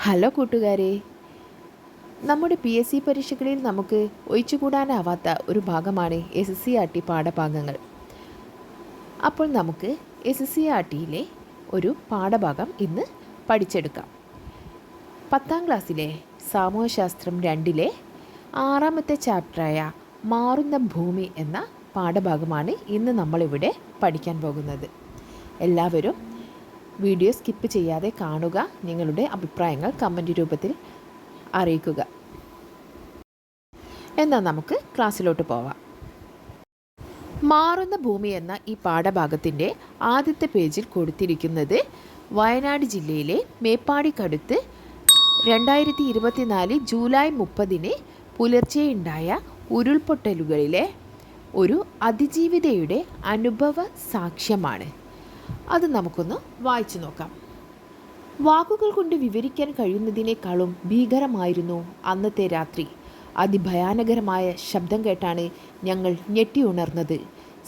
Hello കൂട്ടുകാരെ, നമ്മുടെ PSC പരീക്ഷകളിൽ നമുക്ക് ഒഴിച്ചുകൂടാനാവാത്ത ഒരു ഭാഗമാണ് SCERT പാഠഭാഗങ്ങൾ. അപ്പോൾ നമുക്ക് SCERTയിലെ ഒരു പാഠഭാഗം ഇന്ന് പഠിച്ചെടുക്കാം. 10ാം ക്ലാസ്സിലെ സാമൂഹ്യശാസ്ത്രം 2ലെ 6ാമത്തെ ചാപ്റ്ററായ മാറുന്ന ഭൂമി എന്ന പാഠഭാഗമാണ് ഇന്ന് നമ്മളിവിടെ പഠിക്കാൻ പോകുന്നത്. എല്ലാവരും വീഡിയോ സ്കിപ്പ് ചെയ്യാതെ കാണുക. നിങ്ങളുടെ അഭിപ്രായങ്ങൾ കമൻറ്റ് രൂപത്തിൽ അറിയിക്കുക. എന്നാൽ നമുക്ക് ക്ലാസ്സിലോട്ട് പോവാം. മാറുന്ന ഭൂമി എന്ന ഈ പാഠഭാഗത്തിൻ്റെ ആദ്യത്തെ പേജിൽ കൊടുത്തിരിക്കുന്നത് വയനാട് ജില്ലയിലെ മേപ്പാടിക്കടുത്ത് 2024 ജൂലൈ 30 പുലർച്ചെയുണ്ടായ ഉരുൾപൊട്ടലുകളിലെ ഒരു അതിജീവിതയുടെ അനുഭവ സാക്ഷ്യമാണ്. അത് നമുക്കൊന്ന് വായിച്ചു നോക്കാം. വാക്കുകൾ കൊണ്ട് വിവരിക്കാൻ കഴിയുന്നതിനേക്കാളും ഭീകരമായിരുന്നു അന്നത്തെ രാത്രി. അതിഭയാനകരമായ ശബ്ദം കേട്ടാണ് ഞങ്ങൾ ഞെട്ടിയുണർന്നത്.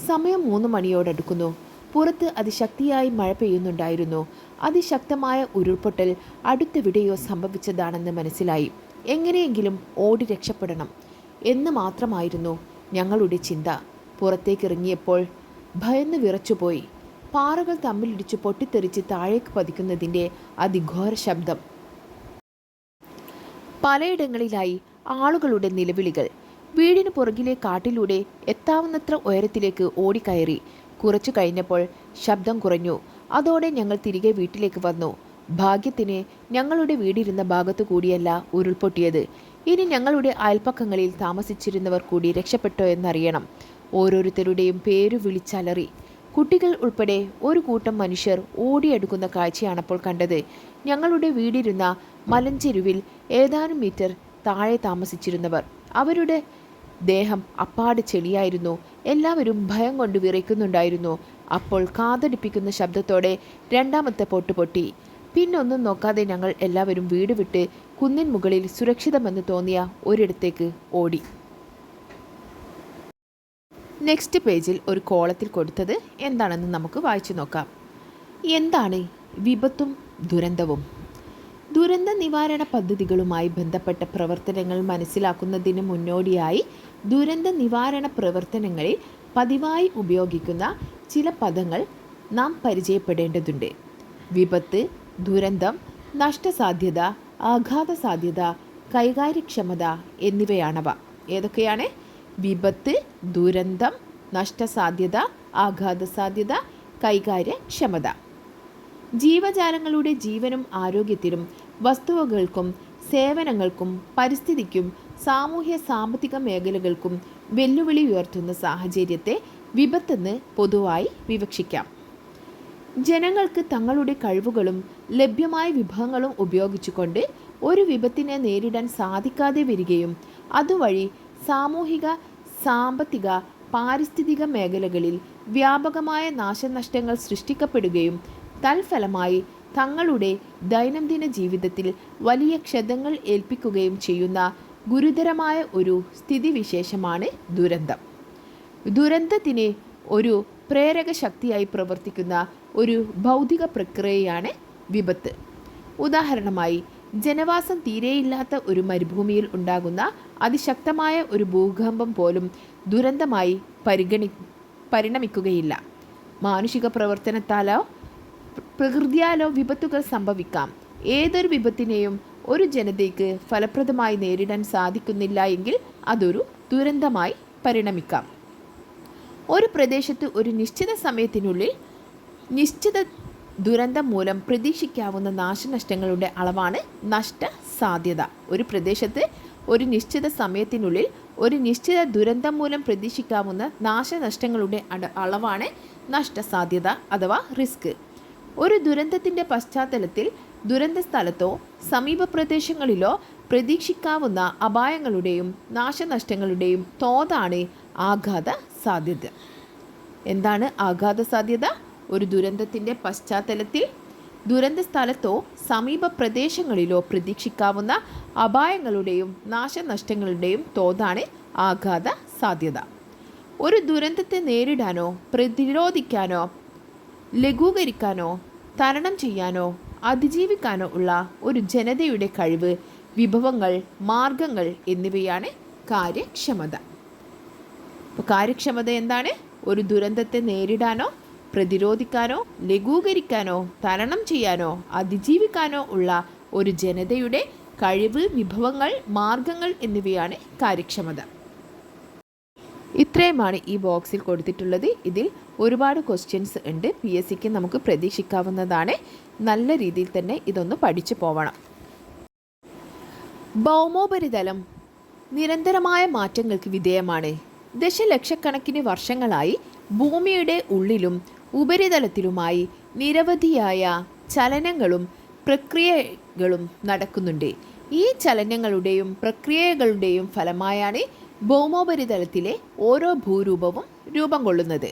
സമയം 3 മണിയോടടുക്കുന്നു. പുറത്ത് അതിശക്തിയായി മഴ പെയ്യുന്നുണ്ടായിരുന്നു. അതിശക്തമായ ഉരുൾപൊട്ടൽ അടുത്തെവിടെയോ സംഭവിച്ചതാണെന്ന് മനസ്സിലായി. എങ്ങനെയെങ്കിലും ഓടി രക്ഷപ്പെടണം എന്ന് മാത്രമായിരുന്നു ഞങ്ങളുടെ ചിന്ത. പുറത്തേക്കിറങ്ങിയപ്പോൾ ഭയന്ന് വിറച്ചുപോയി. പാറകൾ തമ്മിലിടിച്ച് പൊട്ടിത്തെറിച്ച് താഴേക്ക് പതിക്കുന്നതിൻ്റെ അതിഘോര ശബ്ദം. പലയിടങ്ങളിലായി ആളുകളുടെ നിലവിളികൾ. വീടിന് പുറകിലെ കാട്ടിലൂടെ എത്താവുന്നത്ര ഉയരത്തിലേക്ക് ഓടിക്കയറി. കുറച്ചു കഴിഞ്ഞപ്പോൾ ശബ്ദം കുറഞ്ഞു. അതോടെ ഞങ്ങൾ തിരികെ വീട്ടിലേക്ക് വന്നു. ഭാഗ്യത്തിന് ഞങ്ങളുടെ വീടിരുന്ന ഭാഗത്തു കൂടിയല്ല ഉരുൾപൊട്ടിയത്. ഇനി ഞങ്ങളുടെ അയൽപ്പക്കങ്ങളിൽ താമസിച്ചിരുന്നവർ കൂടി രക്ഷപ്പെട്ടോ എന്നറിയണം. ഓരോരുത്തരുടെയും പേരു വിളിച്ചലറി. കുട്ടികൾ ഉൾപ്പെടെ ഒരു കൂട്ടം മനുഷ്യർ ഓടിയെടുക്കുന്ന കാഴ്ചയാണപ്പോൾ കണ്ടത്. ഞങ്ങളുടെ വീടിരുന്ന മലഞ്ചെരുവിൽ ഏതാനും മീറ്റർ താഴെ താമസിച്ചിരുന്നവർ. അവരുടെ ദേഹം അപ്പാട് ചെളിയായിരുന്നു. എല്ലാവരും ഭയം കൊണ്ട് വിറയ്ക്കുന്നുണ്ടായിരുന്നു. അപ്പോൾ കാതടിപ്പിക്കുന്ന ശബ്ദത്തോടെ 2ാമത്തെ പൊട്ട് പൊട്ടി. പിന്നൊന്നും നോക്കാതെ ഞങ്ങൾ എല്ലാവരും വീട് വിട്ട് കുന്നിൻ മുകളിൽ സുരക്ഷിതമെന്ന് തോന്നിയ ഒരിടത്തേക്ക് ഓടി. നെക്സ്റ്റ് പേജിൽ ഒരു കോളത്തിൽ കൊടുത്തത് എന്താണെന്ന് നമുക്ക് വായിച്ചു നോക്കാം. എന്താണ് വിപത്തും ദുരന്തവും? ദുരന്ത നിവാരണ പദ്ധതികളുമായി ബന്ധപ്പെട്ട പ്രവർത്തനങ്ങൾ മനസ്സിലാക്കുന്നതിന് മുന്നോടിയായി ദുരന്ത നിവാരണ പ്രവർത്തനങ്ങളിൽ പതിവായി ഉപയോഗിക്കുന്ന ചില പദങ്ങൾ നാം പരിചയപ്പെടേണ്ടതുണ്ട്. വിപത്ത്, ദുരന്തം, നഷ്ടസാധ്യത, ആഘാത സാധ്യത, കൈകാര്യക്ഷമത എന്നിവയാണവ. ഏതൊക്കെയാണ്? വിപത്ത്, ദുരന്തം, നഷ്ടസാധ്യത, ആഘാതസാധ്യത, കൈകാര്യക്ഷമത. ജീവജാലങ്ങളുടെ ജീവനും ആരോഗ്യത്തിനും വസ്തുവകൾക്കും സേവനങ്ങൾക്കും പരിസ്ഥിതിക്കും സാമൂഹ്യ സാമ്പത്തിക മേഖലകൾക്കും വെല്ലുവിളി ഉയർത്തുന്ന സാഹചര്യത്തെ വിപത്തെന്ന് പൊതുവായി വിവക്ഷിക്കാം. ജനങ്ങൾക്ക് തങ്ങളുടെ കഴിവുകളും ലഭ്യമായ വിഭവങ്ങളും ഉപയോഗിച്ചുകൊണ്ട് ഒരു വിപത്തിനെ നേരിടാൻ സാധിക്കാതെ വരികയും അതുവഴി സാമൂഹിക, സാമ്പത്തിക, പാരിസ്ഥിതിക മേഖലകളിൽ വ്യാപകമായ നാശനഷ്ടങ്ങൾ സൃഷ്ടിക്കപ്പെടുകയും തൽഫലമായി തങ്ങളുടെ ദൈനംദിന ജീവിതത്തിൽ വലിയ ക്ഷതങ്ങൾ ഏൽപ്പിക്കുകയും ചെയ്യുന്ന ഗുരുതരമായ ഒരു സ്ഥിതിവിശേഷമാണ് ദുരന്തം. ദുരന്തത്തിന് ഒരു പ്രേരക ശക്തിയായി പ്രവർത്തിക്കുന്ന ഒരു ഭൗതിക പ്രക്രിയയാണ് വിപത്ത്. ഉദാഹരണമായി, ജനവാസം തീരെയില്ലാത്ത ഒരു മരുഭൂമിയിൽ ഉണ്ടാകുന്ന അതിശക്തമായ ഒരു ഭൂകമ്പം പോലും ദുരന്തമായി പരിണമിക്കുകയില്ല. മാനുഷിക പ്രവർത്തനത്താലോ പ്രകൃതിയാലോ വിപത്തുകൾ സംഭവിക്കാം. ഏതൊരു വിപത്തിനെയും ഒരു ജനതയ്ക്ക് ഫലപ്രദമായി നേരിടാൻ സാധിക്കുന്നില്ല എങ്കിൽ അതൊരു ദുരന്തമായി പരിണമിക്കാം. ഒരു പ്രദേശത്ത് ഒരു നിശ്ചിത സമയത്തിനുള്ളിൽ നിശ്ചിത ദുരന്തം മൂലം പ്രതീക്ഷിക്കാവുന്ന നാശനഷ്ടങ്ങളുടെ അളവാണ് നഷ്ടസാധ്യത. ഒരു പ്രദേശത്ത് ഒരു നിശ്ചിത സമയത്തിനുള്ളിൽ ഒരു നിശ്ചിത ദുരന്തം മൂലം പ്രതീക്ഷിക്കാവുന്ന നാശനഷ്ടങ്ങളുടെ അളവാണ് നഷ്ടസാധ്യത അഥവാ റിസ്ക്. ഒരു ദുരന്തത്തിൻ്റെ പശ്ചാത്തലത്തിൽ ദുരന്ത സ്ഥലത്തോ സമീപ പ്രദേശങ്ങളിലോ പ്രതീക്ഷിക്കാവുന്ന അപായങ്ങളുടെയും നാശനഷ്ടങ്ങളുടെയും തോതാണ് ആഘാത സാധ്യത. എന്താണ് ആഘാത സാധ്യത? ഒരു ദുരന്തത്തിൻ്റെ പശ്ചാത്തലത്തിൽ ദുരന്ത സ്ഥലത്തോ സമീപ പ്രദേശങ്ങളിലോ പ്രതീക്ഷിക്കാവുന്ന അപായങ്ങളുടെയും നാശനഷ്ടങ്ങളുടെയും തോതാണ് ആഘാത സാധ്യത. ഒരു ദുരന്തത്തെ നേരിടാനോ പ്രതിരോധിക്കാനോ ലഘൂകരിക്കാനോ തരണം ചെയ്യാനോ അതിജീവിക്കാനോ ഉള്ള ഒരു ജനതയുടെ കഴിവ്, വിഭവങ്ങൾ, മാർഗങ്ങൾ എന്നിവയാണ് കാര്യക്ഷമത. അപ്പോൾ കാര്യക്ഷമത എന്താണ്? ഒരു ദുരന്തത്തെ നേരിടാനോ പ്രതിരോധിക്കാനോ ലഘൂകരിക്കാനോ തരണം ചെയ്യാനോ അതിജീവിക്കാനോ ഉള്ള ഒരു ജനതയുടെ കഴിവ്, വിഭവങ്ങൾ, മാർഗങ്ങൾ എന്നിവയാണ് കാര്യക്ഷമത. ഇത്രയുമാണ് ഈ ബോക്സിൽ കൊടുത്തിട്ടുള്ളത്. ഇതിൽ ഒരുപാട് ക്വസ്റ്റ്യൻസ് ഉണ്ട്. PSCക്ക് നമുക്ക് പ്രതീക്ഷിക്കാവുന്നതാണ്. നല്ല രീതിയിൽ തന്നെ ഇതൊന്ന് പഠിച്ചു പോവണം. ഭൗമോപരിതലം നിരന്തരമായ മാറ്റങ്ങൾക്ക് വിധേയമാണ്. ദശലക്ഷക്കണക്കിന് വർഷങ്ങളായി ഭൂമിയുടെ ഉള്ളിലും ഉപരിതലത്തിലുമായി നിരവധിയായ ചലനങ്ങളും പ്രക്രിയകളും നടക്കുന്നുണ്ട്. ഈ ചലനങ്ങളുടെയും പ്രക്രിയകളുടെയും ഫലമായാണ് ഭൗമോപരിതലത്തിലെ ഓരോ ഭൂരൂപവും രൂപം കൊള്ളുന്നത്.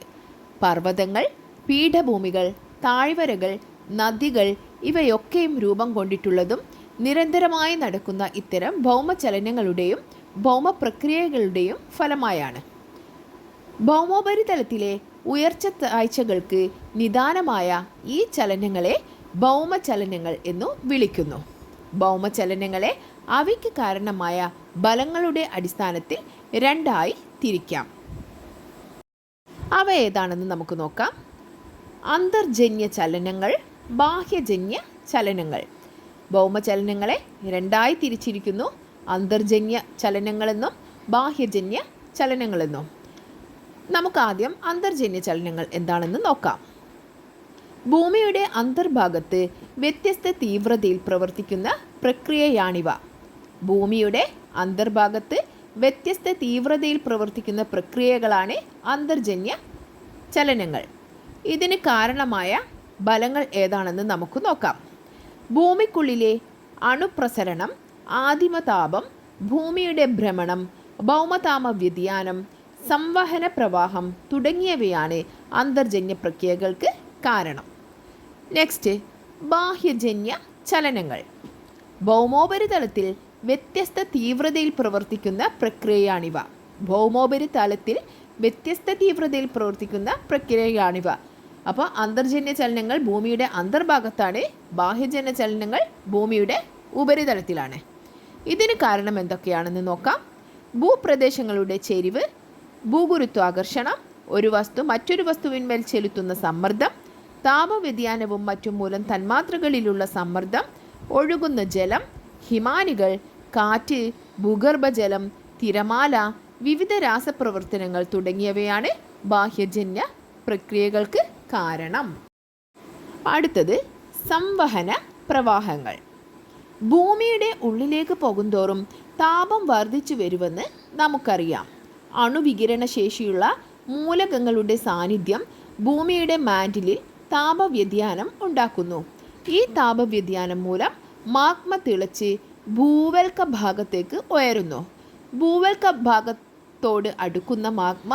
പർവ്വതങ്ങൾ, പീഠഭൂമികൾ, താഴ്വരകൾ, നദികൾ ഇവയൊക്കെയും രൂപം കൊണ്ടിട്ടുള്ളതും നിരന്തരമായി നടക്കുന്ന ഇത്തരം ഭൗമചലനങ്ങളുടെയും ഭൗമപ്രക്രിയകളുടെയും ഫലമായാണ്. ഭൗമോപരിതലത്തിലെ ഉയർച്ച താഴ്ചകൾക്ക് നിദാനമായ ഈ ചലനങ്ങളെ ഭൗമചലനങ്ങൾ എന്നു വിളിക്കുന്നു. ഭൗമചലനങ്ങളെ അവയ്ക്ക് കാരണമായ ബലങ്ങളുടെ അടിസ്ഥാനത്തിൽ രണ്ടായി തിരിക്കാം. അവ ഏതാണെന്ന് നമുക്ക് നോക്കാം. അന്തർജന്യ ചലനങ്ങൾ, ബാഹ്യജന്യ ചലനങ്ങൾ. ഭൗമചലനങ്ങളെ രണ്ടായി തിരിച്ചിരിക്കുന്നു: അന്തർജന്യ ചലനങ്ങളെന്നും ബാഹ്യജന്യ ചലനങ്ങളെന്നും. നമുക്കാദ്യം അന്തർജന്യ ചലനങ്ങൾ എന്താണെന്ന് നോക്കാം. ഭൂമിയുടെ അന്തർഭാഗത്ത് വ്യത്യസ്ത തീവ്രതയിൽ പ്രവർത്തിക്കുന്ന പ്രക്രിയയാണിവ. ഭൂമിയുടെ അന്തർഭാഗത്ത് വ്യത്യസ്ത തീവ്രതയിൽ പ്രവർത്തിക്കുന്ന പ്രക്രിയകളാണ് അന്തർജന്യ ചലനങ്ങൾ. ഇതിന് കാരണമായ ബലങ്ങൾ ഏതാണെന്ന് നമുക്ക് നോക്കാം. ഭൂമിക്കുള്ളിലെ അണുപ്രസരണം, ആദിമതാപം, ഭൂമിയുടെ ഭ്രമണം, ഭൗമതാപ വ്യതിയാനം, സംവഹന പ്രവാഹം തുടങ്ങിയവയാണ് അന്തർജന്യ പ്രക്രിയകൾക്ക് കാരണം. നെക്സ്റ്റ്, ബാഹ്യജന്യ ചലനങ്ങൾ. ഭൗമോപരിതലത്തിൽ വ്യത്യസ്ത തീവ്രതയിൽ പ്രവർത്തിക്കുന്ന പ്രക്രിയയാണിവ. ഭൗമോപരിതലത്തിൽ വ്യത്യസ്ത തീവ്രതയിൽ പ്രവർത്തിക്കുന്ന പ്രക്രിയയാണിവ. അപ്പോൾ അന്തർജന്യ ചലനങ്ങൾ ഭൂമിയുടെ അന്തർഭാഗത്താണ്, ബാഹ്യജന്യ ചലനങ്ങൾ ഭൂമിയുടെ ഉപരിതലത്തിലാണ്. ഇതിന് കാരണം എന്തൊക്കെയാണെന്ന് നോക്കാം. ഭൂപ്രദേശങ്ങളുടെ ചെരിവ്, ഭൂഗുരുത്വാകർഷണം, ഒരു വസ്തു മറ്റൊരു വസ്തുവിന്മേൽ ചെലുത്തുന്ന സമ്മർദ്ദം, താപവ്യതിയാനവും മറ്റും മൂലം തന്മാത്രകളിലുള്ള സമ്മർദ്ദം, ഒഴുകുന്ന ജലം, ഹിമാനികൾ, കാറ്റ്, ഭൂഗർഭജലം, തിരമാല, വിവിധ രാസപ്രവർത്തനങ്ങൾ തുടങ്ങിയവയാണ് ബാഹ്യജന്യ പ്രക്രിയകൾക്ക് കാരണം. അടുത്തത് സംവഹന പ്രവാഹങ്ങൾ. ഭൂമിയുടെ ഉള്ളിലേക്ക് പോകുന്തോറും താപം വർദ്ധിച്ചു വരുമെന്ന് നമുക്കറിയാം. അണുവികിരണ ശേഷിയുള്ള മൂലകങ്ങളുടെ സാന്നിധ്യം ഭൂമിയുടെ മാന്റിലിൽ താപവ്യതിയാനം ഉണ്ടാക്കുന്നു. ഈ താപവ്യതിയാനം മൂലം മാഗ്മ തിളച്ച് ഭൂവൽക്ക ഭാഗത്തേക്ക് ഉയരുന്നു. ഭൂവൽക്ക ഭാഗത്തോട് അടുക്കുന്ന മാഗ്മ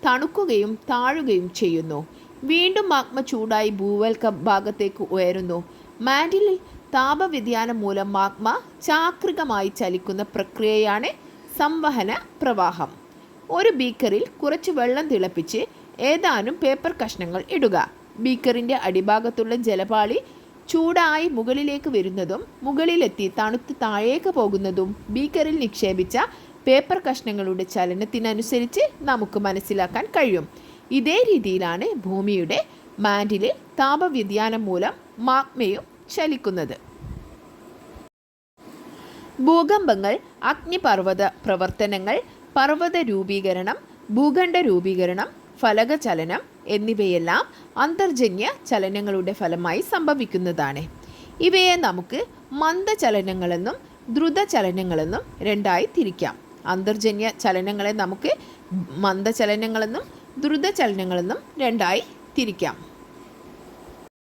തണുക്കുകയും താഴുകയും ചെയ്യുന്നു. വീണ്ടും മാഗ്മ ചൂടായി ഭൂവൽക്ക ഭാഗത്തേക്ക് ഉയരുന്നു. മാന്റിലിൽ താപവ്യതിയാനം മൂലം മാഗ്മ ചാക്രികമായി ചലിക്കുന്ന പ്രക്രിയയാണ് സംവഹന പ്രവാഹം. ഒരു ബീക്കറിൽ കുറച്ച് വെള്ളം തിളപ്പിച്ച് ഏതാനും പേപ്പർ കഷ്ണങ്ങൾ ഇടുക. ബീക്കറിൻ്റെ അടിഭാഗത്തുള്ള ജലപാളി ചൂടായി മുകളിലേക്ക് വരുന്നതും മുകളിലെത്തി തണുത്ത് താഴേക്ക് പോകുന്നതും ബീക്കറിൽ നിക്ഷേപിച്ച പേപ്പർ കഷ്ണങ്ങളുടെ ചലനത്തിനനുസരിച്ച് നമുക്ക് മനസ്സിലാക്കാൻ കഴിയും. ഇതേ രീതിയിലാണ് ഭൂമിയുടെ മാന്റിലിൽ താപവ്യതിയാനം മൂലം മാഗ്മയും ചലിക്കുന്നത്. ഭൂകമ്പങ്ങൾ, അഗ്നിപർവ്വത പ്രവർത്തനങ്ങൾ, പർവ്വത രൂപീകരണം, ഭൂഖണ്ഡ രൂപീകരണം, ഫലകചലനം എന്നിവയെല്ലാം അന്തർജന്യ ചലനങ്ങളുടെ ഫലമായി സംഭവിക്കുന്നതാണ്. ഇവയെ നമുക്ക് മന്ദചലനങ്ങളെന്നും ദ്രുതചലനങ്ങളെന്നും രണ്ടായി തിരിക്കാം. അന്തർജന്യ ചലനങ്ങളെ നമുക്ക് മന്ദചലനങ്ങളെന്നും ദ്രുതചലനങ്ങളെന്നും രണ്ടായി തിരിക്കാം.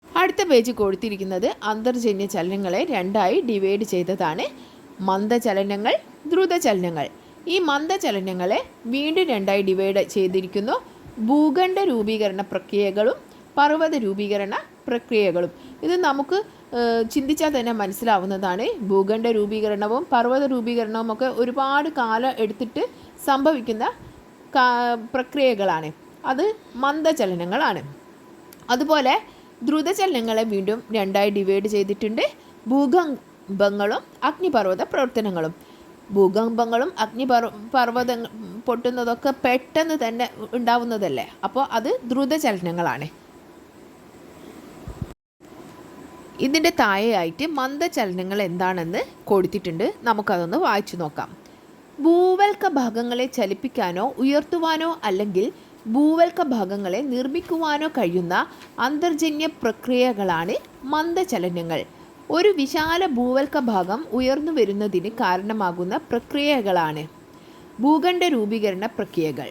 അടുത്ത പേജ് കൊടുത്തിരിക്കുന്നത് അന്തർജന്യ ചലനങ്ങളെ രണ്ടായി ഡിവൈഡ് ചെയ്തതാണ്. മന്ദചലനങ്ങൾ, ദ്രുതചലനങ്ങൾ. ഈ മന്ദചലനങ്ങളെ വീണ്ടും രണ്ടായി ഡിവൈഡ് ചെയ്തിരിക്കുന്നു. ഭൂഖണ്ഡ രൂപീകരണ പ്രക്രിയകളും പർവ്വത രൂപീകരണ പ്രക്രിയകളും. ഇത് നമുക്ക് ചിന്തിച്ചാൽ തന്നെ മനസ്സിലാവുന്നതാണ്. ഭൂഖണ്ഡ രൂപീകരണവും പർവ്വത രൂപീകരണവും ഒക്കെ ഒരുപാട് കാലം എടുത്തിട്ട് സംഭവിക്കുന്ന പ്രക്രിയകളാണ്. അത് മന്ദചലനങ്ങളാണ്. അതുപോലെ ദ്രുതചലനങ്ങളെ വീണ്ടും രണ്ടായി ഡിവൈഡ് ചെയ്തിട്ടുണ്ട്. ഭൂകമ്പങ്ങളും അഗ്നിപർവ്വത പ്രവർത്തനങ്ങളും. ഭൂകമ്പങ്ങളും പർവ്വത പൊട്ടുന്നതൊക്കെ പെട്ടെന്ന് തന്നെ ഉണ്ടാവുന്നതല്ലേ, അപ്പോൾ അത് ദ്രുതചലനങ്ങളാണ്. ഇതിൻ്റെ താഴെയായിട്ട് മന്ദചലനങ്ങൾ എന്താണെന്ന് കൊടുത്തിട്ടുണ്ട്. നമുക്കതൊന്ന് വായിച്ചു നോക്കാം. ഭൂവൽക്ക ഭാഗങ്ങളെ ചലിപ്പിക്കാനോ ഉയർത്തുവാനോ അല്ലെങ്കിൽ ഭൂവൽക്ക ഭാഗങ്ങളെ നിർമ്മിക്കുവാനോ കഴിയുന്ന അന്തർജന്യ പ്രക്രിയകളാണ് മന്ദചലനങ്ങൾ. ഒരു വിശാല ഭൂവൽക്ക ഭാഗം ഉയർന്നു വരുന്നതിന് കാരണമാകുന്ന പ്രക്രിയകളാണ് ഭൂഖണ്ഡ രൂപീകരണ പ്രക്രിയകൾ.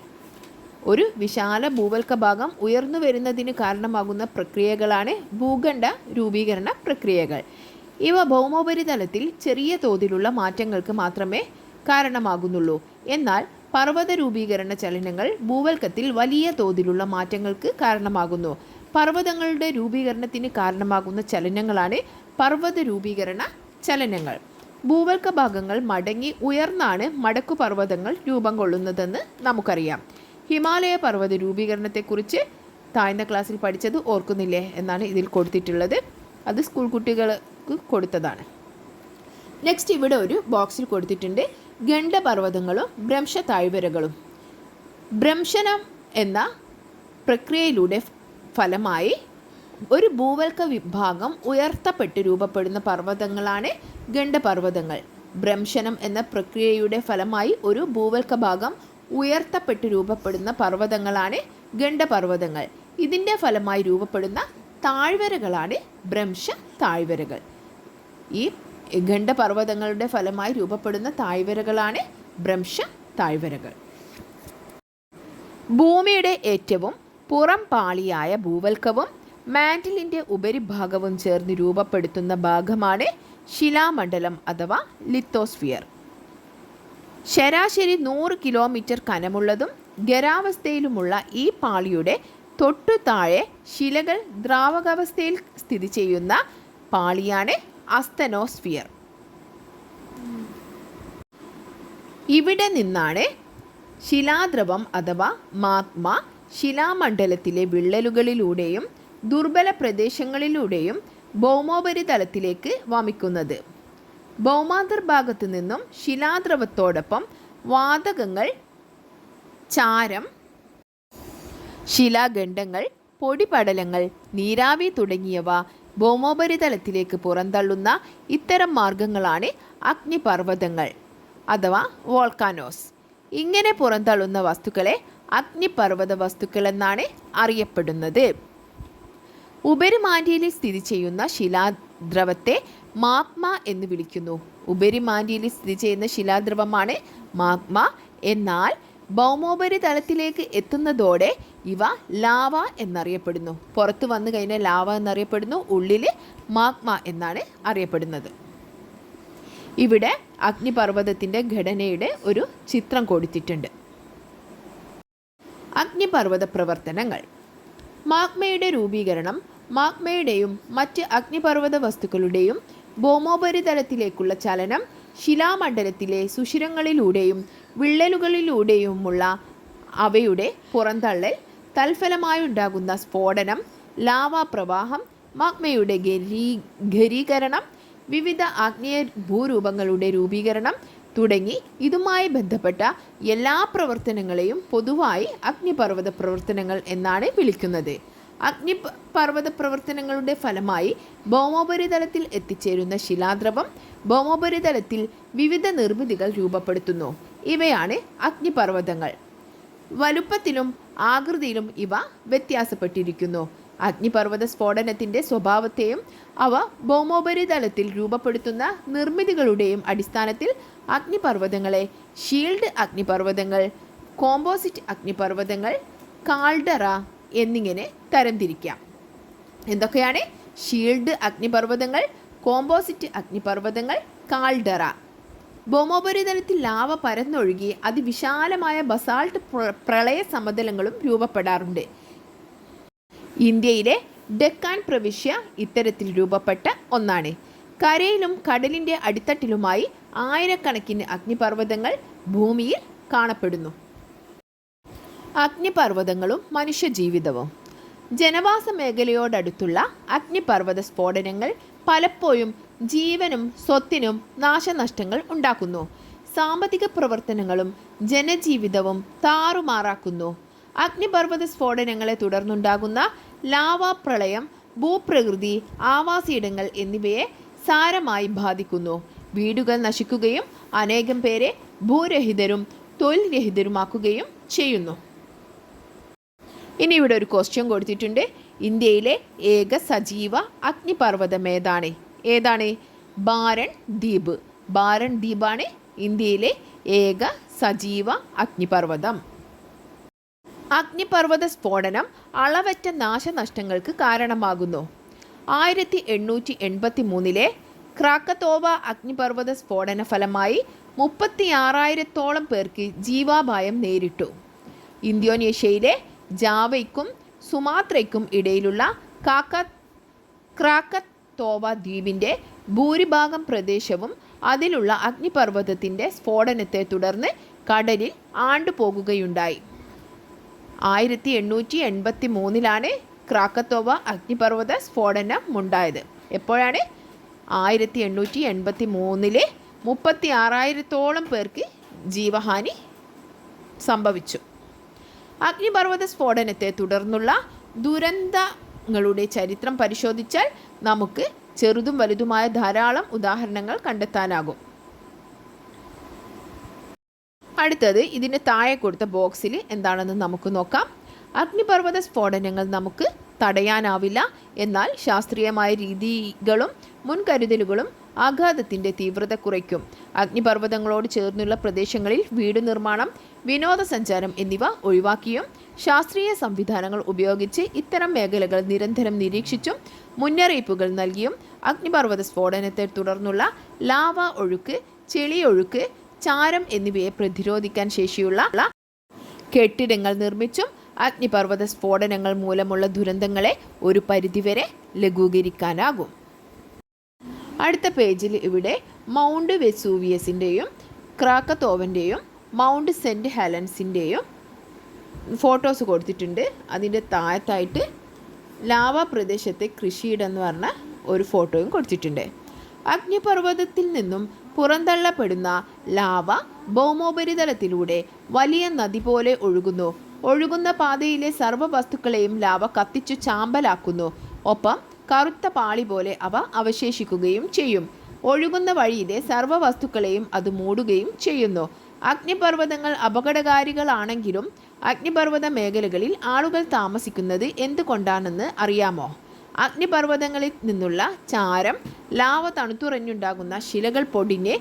ഒരു വിശാല ഭൂവൽക്ക ഭാഗം ഉയർന്നു വരുന്നതിന് കാരണമാകുന്ന പ്രക്രിയകളാണ് ഭൂഖണ്ഡ രൂപീകരണ പ്രക്രിയകൾ. ഇവ ഭൗമോപരിതലത്തിൽ ചെറിയ തോതിലുള്ള മാറ്റങ്ങൾക്ക് മാത്രമേ കാരണമാകുന്നുള്ളൂ. എന്നാൽ പർവ്വത രൂപീകരണ ചലനങ്ങൾ ഭൂവൽക്കത്തിൽ വലിയ തോതിലുള്ള മാറ്റങ്ങൾക്ക് കാരണമാകുന്നു. പർവ്വതങ്ങളുടെ രൂപീകരണത്തിന് കാരണമാകുന്ന ചലനങ്ങളാണ് പർവ്വത രൂപീകരണ ചലനങ്ങൾ. ഭൂവൽക്ക ഭാഗങ്ങൾ മടങ്ങി ഉയർന്നാണ് മടക്കു പർവ്വതങ്ങൾ രൂപം കൊള്ളുന്നതെന്ന് നമുക്കറിയാം. ഹിമാലയ പർവ്വത രൂപീകരണത്തെക്കുറിച്ച് താഴ്ന്ന ക്ലാസ്സിൽ പഠിച്ചത് ഓർക്കുന്നില്ലേ എന്നാണ് ഇതിൽ കൊടുത്തിട്ടുള്ളത്. അത് സ്കൂൾ കുട്ടികൾക്ക് കൊടുത്തതാണ്. നെക്സ്റ്റ് ഇവിടെ ഒരു ബോക്സിൽ കൊടുത്തിട്ടുണ്ട് ഗണ്ഡപർവ്വതങ്ങളും ഭ്രംശ താഴ്വരകളും. ഭ്രംശനം എന്ന പ്രക്രിയയിലൂടെ ഫലമായി ഒരു ഭൂവൽക്ക വിഭാഗം ഉയർത്തപ്പെട്ട് രൂപപ്പെടുന്ന പർവ്വതങ്ങളാണ് ഗണ്ഡപർവ്വതങ്ങൾ. ഭ്രംശനം എന്ന പ്രക്രിയയുടെ ഫലമായി ഒരു ഭൂവൽക്ക ഭാഗം ഉയർത്തപ്പെട്ട് രൂപപ്പെടുന്ന പർവ്വതങ്ങളാണ് ഗണ്ഡപർവ്വതങ്ങൾ. ഇതിൻ്റെ ഫലമായി രൂപപ്പെടുന്ന താഴ്വരകളാണ് ഭ്രംശ താഴ്വരകൾ. ഈ ഗണ്ഡപർവ്വതങ്ങളുടെ ഫലമായി രൂപപ്പെടുന്ന താഴ്വരകളാണ് ഭ്രംശ താഴ്വരകൾ. ഭൂമിയുടെ ഏറ്റവും പുറം പാളിയായ ഭൂവൽക്കവും മാന്റിലിൻ്റെ ഉപരിഭാഗവും ചേർന്ന് രൂപപ്പെടുത്തുന്ന ഭാഗമാണ് ശിലാമണ്ഡലം അഥവാ ലിത്തോസ്ഫിയർ. ശരാശരി 100 കിലോമീറ്റർ കനമുള്ളതും ഖരാവസ്ഥയിലുമുള്ള ഈ പാളിയുടെ തൊട്ടു താഴെ ശിലകൾ ദ്രാവകാവസ്ഥയിൽ സ്ഥിതി ചെയ്യുന്ന പാളിയാണ് അസ്തനോസ്ഫിയർ. ഇവിടെ നിന്നാണ് ശിലാദ്രവം അഥവാ മാഗ്മ ശിലാമണ്ഡലത്തിലെ വിള്ളലുകളിലൂടെയും ദുർബല പ്രദേശങ്ങളിലൂടെയും ഭൗമോപരിതലത്തിലേക്ക് വമിക്കുന്നത്. ഭൗമാന്തർഭാഗത്തു നിന്നും ശിലാദ്രവത്തോടൊപ്പം വാതകങ്ങൾ, ചാരം, ശിലാഖണ്ഡങ്ങൾ, പൊടിപടലങ്ങൾ, നീരാവി തുടങ്ങിയവ ഭൗമോപരിതലത്തിലേക്ക് പുറന്തള്ളുന്ന ഇത്തരം മാർഗങ്ങളാണ് അഗ്നിപർവ്വതങ്ങൾ അഥവാ വോൾക്കാനോസ്. ഇങ്ങനെ പുറന്തള്ളുന്ന വസ്തുക്കളെ അഗ്നിപർവ്വത വസ്തുക്കൾ എന്നാണ് അറിയപ്പെടുന്നത്. ഉപരിമാന്റിയിൽ സ്ഥിതി ചെയ്യുന്ന ശിലാദ്രവത്തെ മാഗ്മ എന്ന് വിളിക്കുന്നു. ഉപരിമാന്റിയിൽ സ്ഥിതി ചെയ്യുന്ന ശിലാദ്രവമാണ് മാഗ്മ. എന്നാൽ ഭൗമോപരിതലത്തിലേക്ക് എത്തുന്നതോടെ ഇവ ലാവ എന്നറിയപ്പെടുന്നു. പുറത്തു വന്നു കഴിഞ്ഞാൽ ലാവ എന്നറിയപ്പെടുന്നു, ഉള്ളിൽ മാഗ്മ എന്നാണ് അറിയപ്പെടുന്നത്. ഇവിടെ അഗ്നിപർവ്വതത്തിൻ്റെ ഘടനയുടെ ഒരു ചിത്രം കൊടുത്തിട്ടുണ്ട്. അഗ്നിപർവ്വത പ്രവർത്തനങ്ങൾ. മാഗ്മയുടെ രൂപീകരണം മാഗ്മയുടെയും മറ്റ് അഗ്നിപർവ്വത വസ്തുക്കളുടെയും ഭൗമോപരിതലത്തിലേക്കുള്ള ചലനം, ശിലാമണ്ഡലത്തിലെ സുഷിരങ്ങളിലൂടെയും വിള്ളലുകളിലൂടെയുമുള്ള അവയുടെ പുറന്തള്ളൽ, തൽഫലമായുണ്ടാകുന്ന സ്ഫോടനം, ലാവാപ്രവാഹം, മാഗ്മയുടെ ഘനീകരണം, വിവിധ ആഗ്നേയ ഭൂരൂപങ്ങളുടെ രൂപീകരണം തുടങ്ങി ഇതുമായി ബന്ധപ്പെട്ട എല്ലാ പ്രവർത്തനങ്ങളെയും പൊതുവായി അഗ്നിപർവ്വത പ്രവർത്തനങ്ങൾ എന്നാണ് വിളിക്കുന്നത്. അഗ്നിപർവ്വത പ്രവർത്തനങ്ങളുടെ ഫലമായി ഭൗമോപരിതലത്തിൽ എത്തിച്ചേരുന്ന ശിലാദ്രവം ഭൗമോപരിതലത്തിൽ വിവിധ നിർമ്മിതികൾ രൂപപ്പെടുത്തുന്നു. ഇവയാണ് അഗ്നിപർവ്വതങ്ങൾ. വലുപ്പത്തിലും ആകൃതിയിലും ഇവ വ്യത്യാസപ്പെട്ടിരിക്കുന്നു. അഗ്നിപർവ്വത സ്ഫോടനത്തിൻ്റെ സ്വഭാവത്തെയും അവ ഭൗമോപരിതലത്തിൽ രൂപപ്പെടുത്തുന്ന നിർമ്മിതികളുടെയും അടിസ്ഥാനത്തിൽ അഗ്നിപർവ്വതങ്ങളെ ഷീൽഡ് അഗ്നിപർവ്വതങ്ങൾ, കോമ്പോസിറ്റ് അഗ്നിപർവ്വതങ്ങൾ, കാൾഡറ എന്നിങ്ങനെ തരംതിരിക്കാം. എന്തൊക്കെയാണ്? ഷീൽഡ് അഗ്നിപർവ്വതങ്ങൾ, കോമ്പോസിറ്റ് അഗ്നിപർവ്വതങ്ങൾ, കാൾഡറ. ഭൗമോപരിതലത്തിൽ ലാവ പരന്നൊഴുകി അതിവിശാലമായ ബസാൾട്ട് പ്രളയ സമതലങ്ങളും രൂപപ്പെടാറുണ്ട്. ഇന്ത്യയിലെ ഡെക്കാൻ പ്രവിശ്യ ഇത്തരത്തിൽ രൂപപ്പെട്ട ഒന്നാണ്. കരയിലും കടലിൻ്റെ അടിത്തട്ടിലുമായി ആയിരക്കണക്കിന് അഗ്നിപർവ്വതങ്ങൾ ഭൂമിയിൽ കാണപ്പെടുന്നു. അഗ്നിപർവ്വതങ്ങളും മനുഷ്യജീവിതവും. ജനവാസ മേഖലയോടടുത്തുള്ള അഗ്നിപർവ്വത സ്ഫോടനങ്ങൾ പലപ്പോഴും ജീവനും സ്വത്തിനും നാശനഷ്ടങ്ങൾ ഉണ്ടാക്കുന്നു. സാമ്പത്തിക പ്രവർത്തനങ്ങളും ജനജീവിതവും താറുമാറാക്കുന്നു. അഗ്നിപർവ്വത സ്ഫോടനങ്ങളെ തുടർന്നുണ്ടാകുന്ന ലാവാപ്രളയം ഭൂപ്രകൃതി, ആവാസയിടങ്ങൾ എന്നിവയെ സാരമായി ബാധിക്കുന്നു. വീടുകൾ നശിക്കുകയും അനേകം പേരെ ഭൂരഹിതരും തൊഴിൽ രഹിതരുമാക്കുകയും ചെയ്യുന്നു. ഇനി ഇവിടെ ഒരു ക്വസ്റ്റ്യൻ കൊടുത്തിട്ടുണ്ട്. ഇന്ത്യയിലെ ഏക സജീവ അഗ്നിപർവ്വതം ഏതാണ്? ബാരൺ ദ്വീപ്. ബാരൺ ദ്വീപാണ് ഇന്ത്യയിലെ ഏക സജീവ അഗ്നിപർവ്വതം. അഗ്നിപർവ്വത സ്ഫോടനം അളവറ്റ നാശനഷ്ടങ്ങൾക്ക് കാരണമാകുന്നു. 1883 ക്രാക്കത്തോവ അഗ്നിപർവ്വത സ്ഫോടന ഫലമായി 36,000-ഓളം പേർക്ക് ജീവാപായം നേരിട്ടു. ഇന്തോനേഷ്യയിലെ ജാവയ്ക്കും സുമാത്രയ്ക്കും ഇടയിലുള്ള ക്രാക്കത്തോവ ദ്വീപിൻ്റെ ഭൂരിഭാഗം പ്രദേശവും അതിലുള്ള അഗ്നിപർവ്വതത്തിൻ്റെ സ്ഫോടനത്തെ തുടർന്ന് കടലിൽ ആണ്ടുപോകുകയുണ്ടായി. 1883 ക്രാക്കത്തോവ അഗ്നിപർവ്വത സ്ഫോടനമുണ്ടായത്. എപ്പോഴാണ്? 1883 36,000-ഓളം പേർക്ക് ജീവഹാനി സംഭവിച്ചു. അഗ്നിപർവ്വത സ്ഫോടനത്തെ തുടർന്നുള്ള ദുരന്തങ്ങളുടെ ചരിത്രം പരിശോധിച്ചാൽ നമുക്ക് ചെറുതും വലുതുമായ ധാരാളം ഉദാഹരണങ്ങൾ കണ്ടെത്താനാകും. അടുത്തത് ഇതിന് താഴെ കൊടുത്ത ബോക്സിൽ എന്താണെന്ന് നമുക്ക് നോക്കാം. അഗ്നിപർവ്വത സ്ഫോടനങ്ങൾ നമുക്ക് തടയാനാവില്ല. എന്നാൽ ശാസ്ത്രീയമായ രീതികളും മുൻകരുതലുകളും ആഘാതത്തിൻ്റെ തീവ്രത കുറയ്ക്കും. അഗ്നിപർവ്വതങ്ങളോട് ചേർന്നുള്ള പ്രദേശങ്ങളിൽ വീട് നിർമ്മാണം, വിനോദസഞ്ചാരം എന്നിവ ഒഴിവാക്കിയും ശാസ്ത്രീയ സംവിധാനങ്ങൾ ഉപയോഗിച്ച് ഇത്തരം മേഖലകൾ നിരന്തരം നിരീക്ഷിച്ചും മുന്നറിയിപ്പുകൾ നൽകിയും അഗ്നിപർവ്വത സ്ഫോടനത്തെ തുടർന്നുള്ള ലാവ ഒഴുക്ക്, ചെളിയൊഴുക്ക്, ചാരം എന്നിവയെ പ്രതിരോധിക്കാൻ ശേഷിയുള്ള കെട്ടിടങ്ങൾ നിർമ്മിച്ചും അഗ്നിപർവ്വത സ്ഫോടനങ്ങൾ മൂലമുള്ള ദുരന്തങ്ങളെ ഒരു പരിധിവരെ ലഘൂകരിക്കാനാകും. അടുത്ത പേജിൽ ഇവിടെ മൗണ്ട് വെസൂവിയസിൻ്റെയും ക്രാക്കത്തോവൻ്റെയും മൗണ്ട് സെൻറ്റ് ഹെലൻസിൻ്റെയും ഫോട്ടോസ് കൊടുത്തിട്ടുണ്ട്. അതിൻ്റെ താഴത്തായിട്ട് ലാവ പ്രദേശത്തെ കൃഷിയിടം എന്ന് പറഞ്ഞ ഒരു ഫോട്ടോയും കൊടുത്തിട്ടുണ്ട്. അഗ്നിപർവ്വതത്തിൽ നിന്നും പുറന്തള്ളപ്പെടുന്ന ലാവ ഭൗമോപരിതലത്തിലൂടെ വലിയ നദി പോലെ ഒഴുകുന്നു. ഒഴുകുന്ന പാതയിലെ സർവ്വ വസ്തുക്കളെയും ലാവ കത്തിച്ചു ചാമ്പലാക്കുന്നു. ഒപ്പം കറുത്ത പാളി പോലെ അവ അവശേഷിക്കുകയും ചെയ്യും. ഒഴുകുന്ന വഴിയിലെ സർവ്വ വസ്തുക്കളെയും അത് മൂടുകയും ചെയ്യുന്നു. അഗ്നിപർവ്വതങ്ങൾ അപകടകാരികളാണെങ്കിലും അഗ്നിപർവ്വത മേഖലകളിൽ ആളുകൾ താമസിക്കുന്നത് എന്തുകൊണ്ടാണെന്ന് അറിയാമോ? അഗ്നിപർവ്വതങ്ങളിൽ നിന്നുള്ള ചാരം, ലാവ തണുത്തുറഞ്ഞുണ്ടാകുന്ന ശിലകൾ പൊടിഞ്ഞ്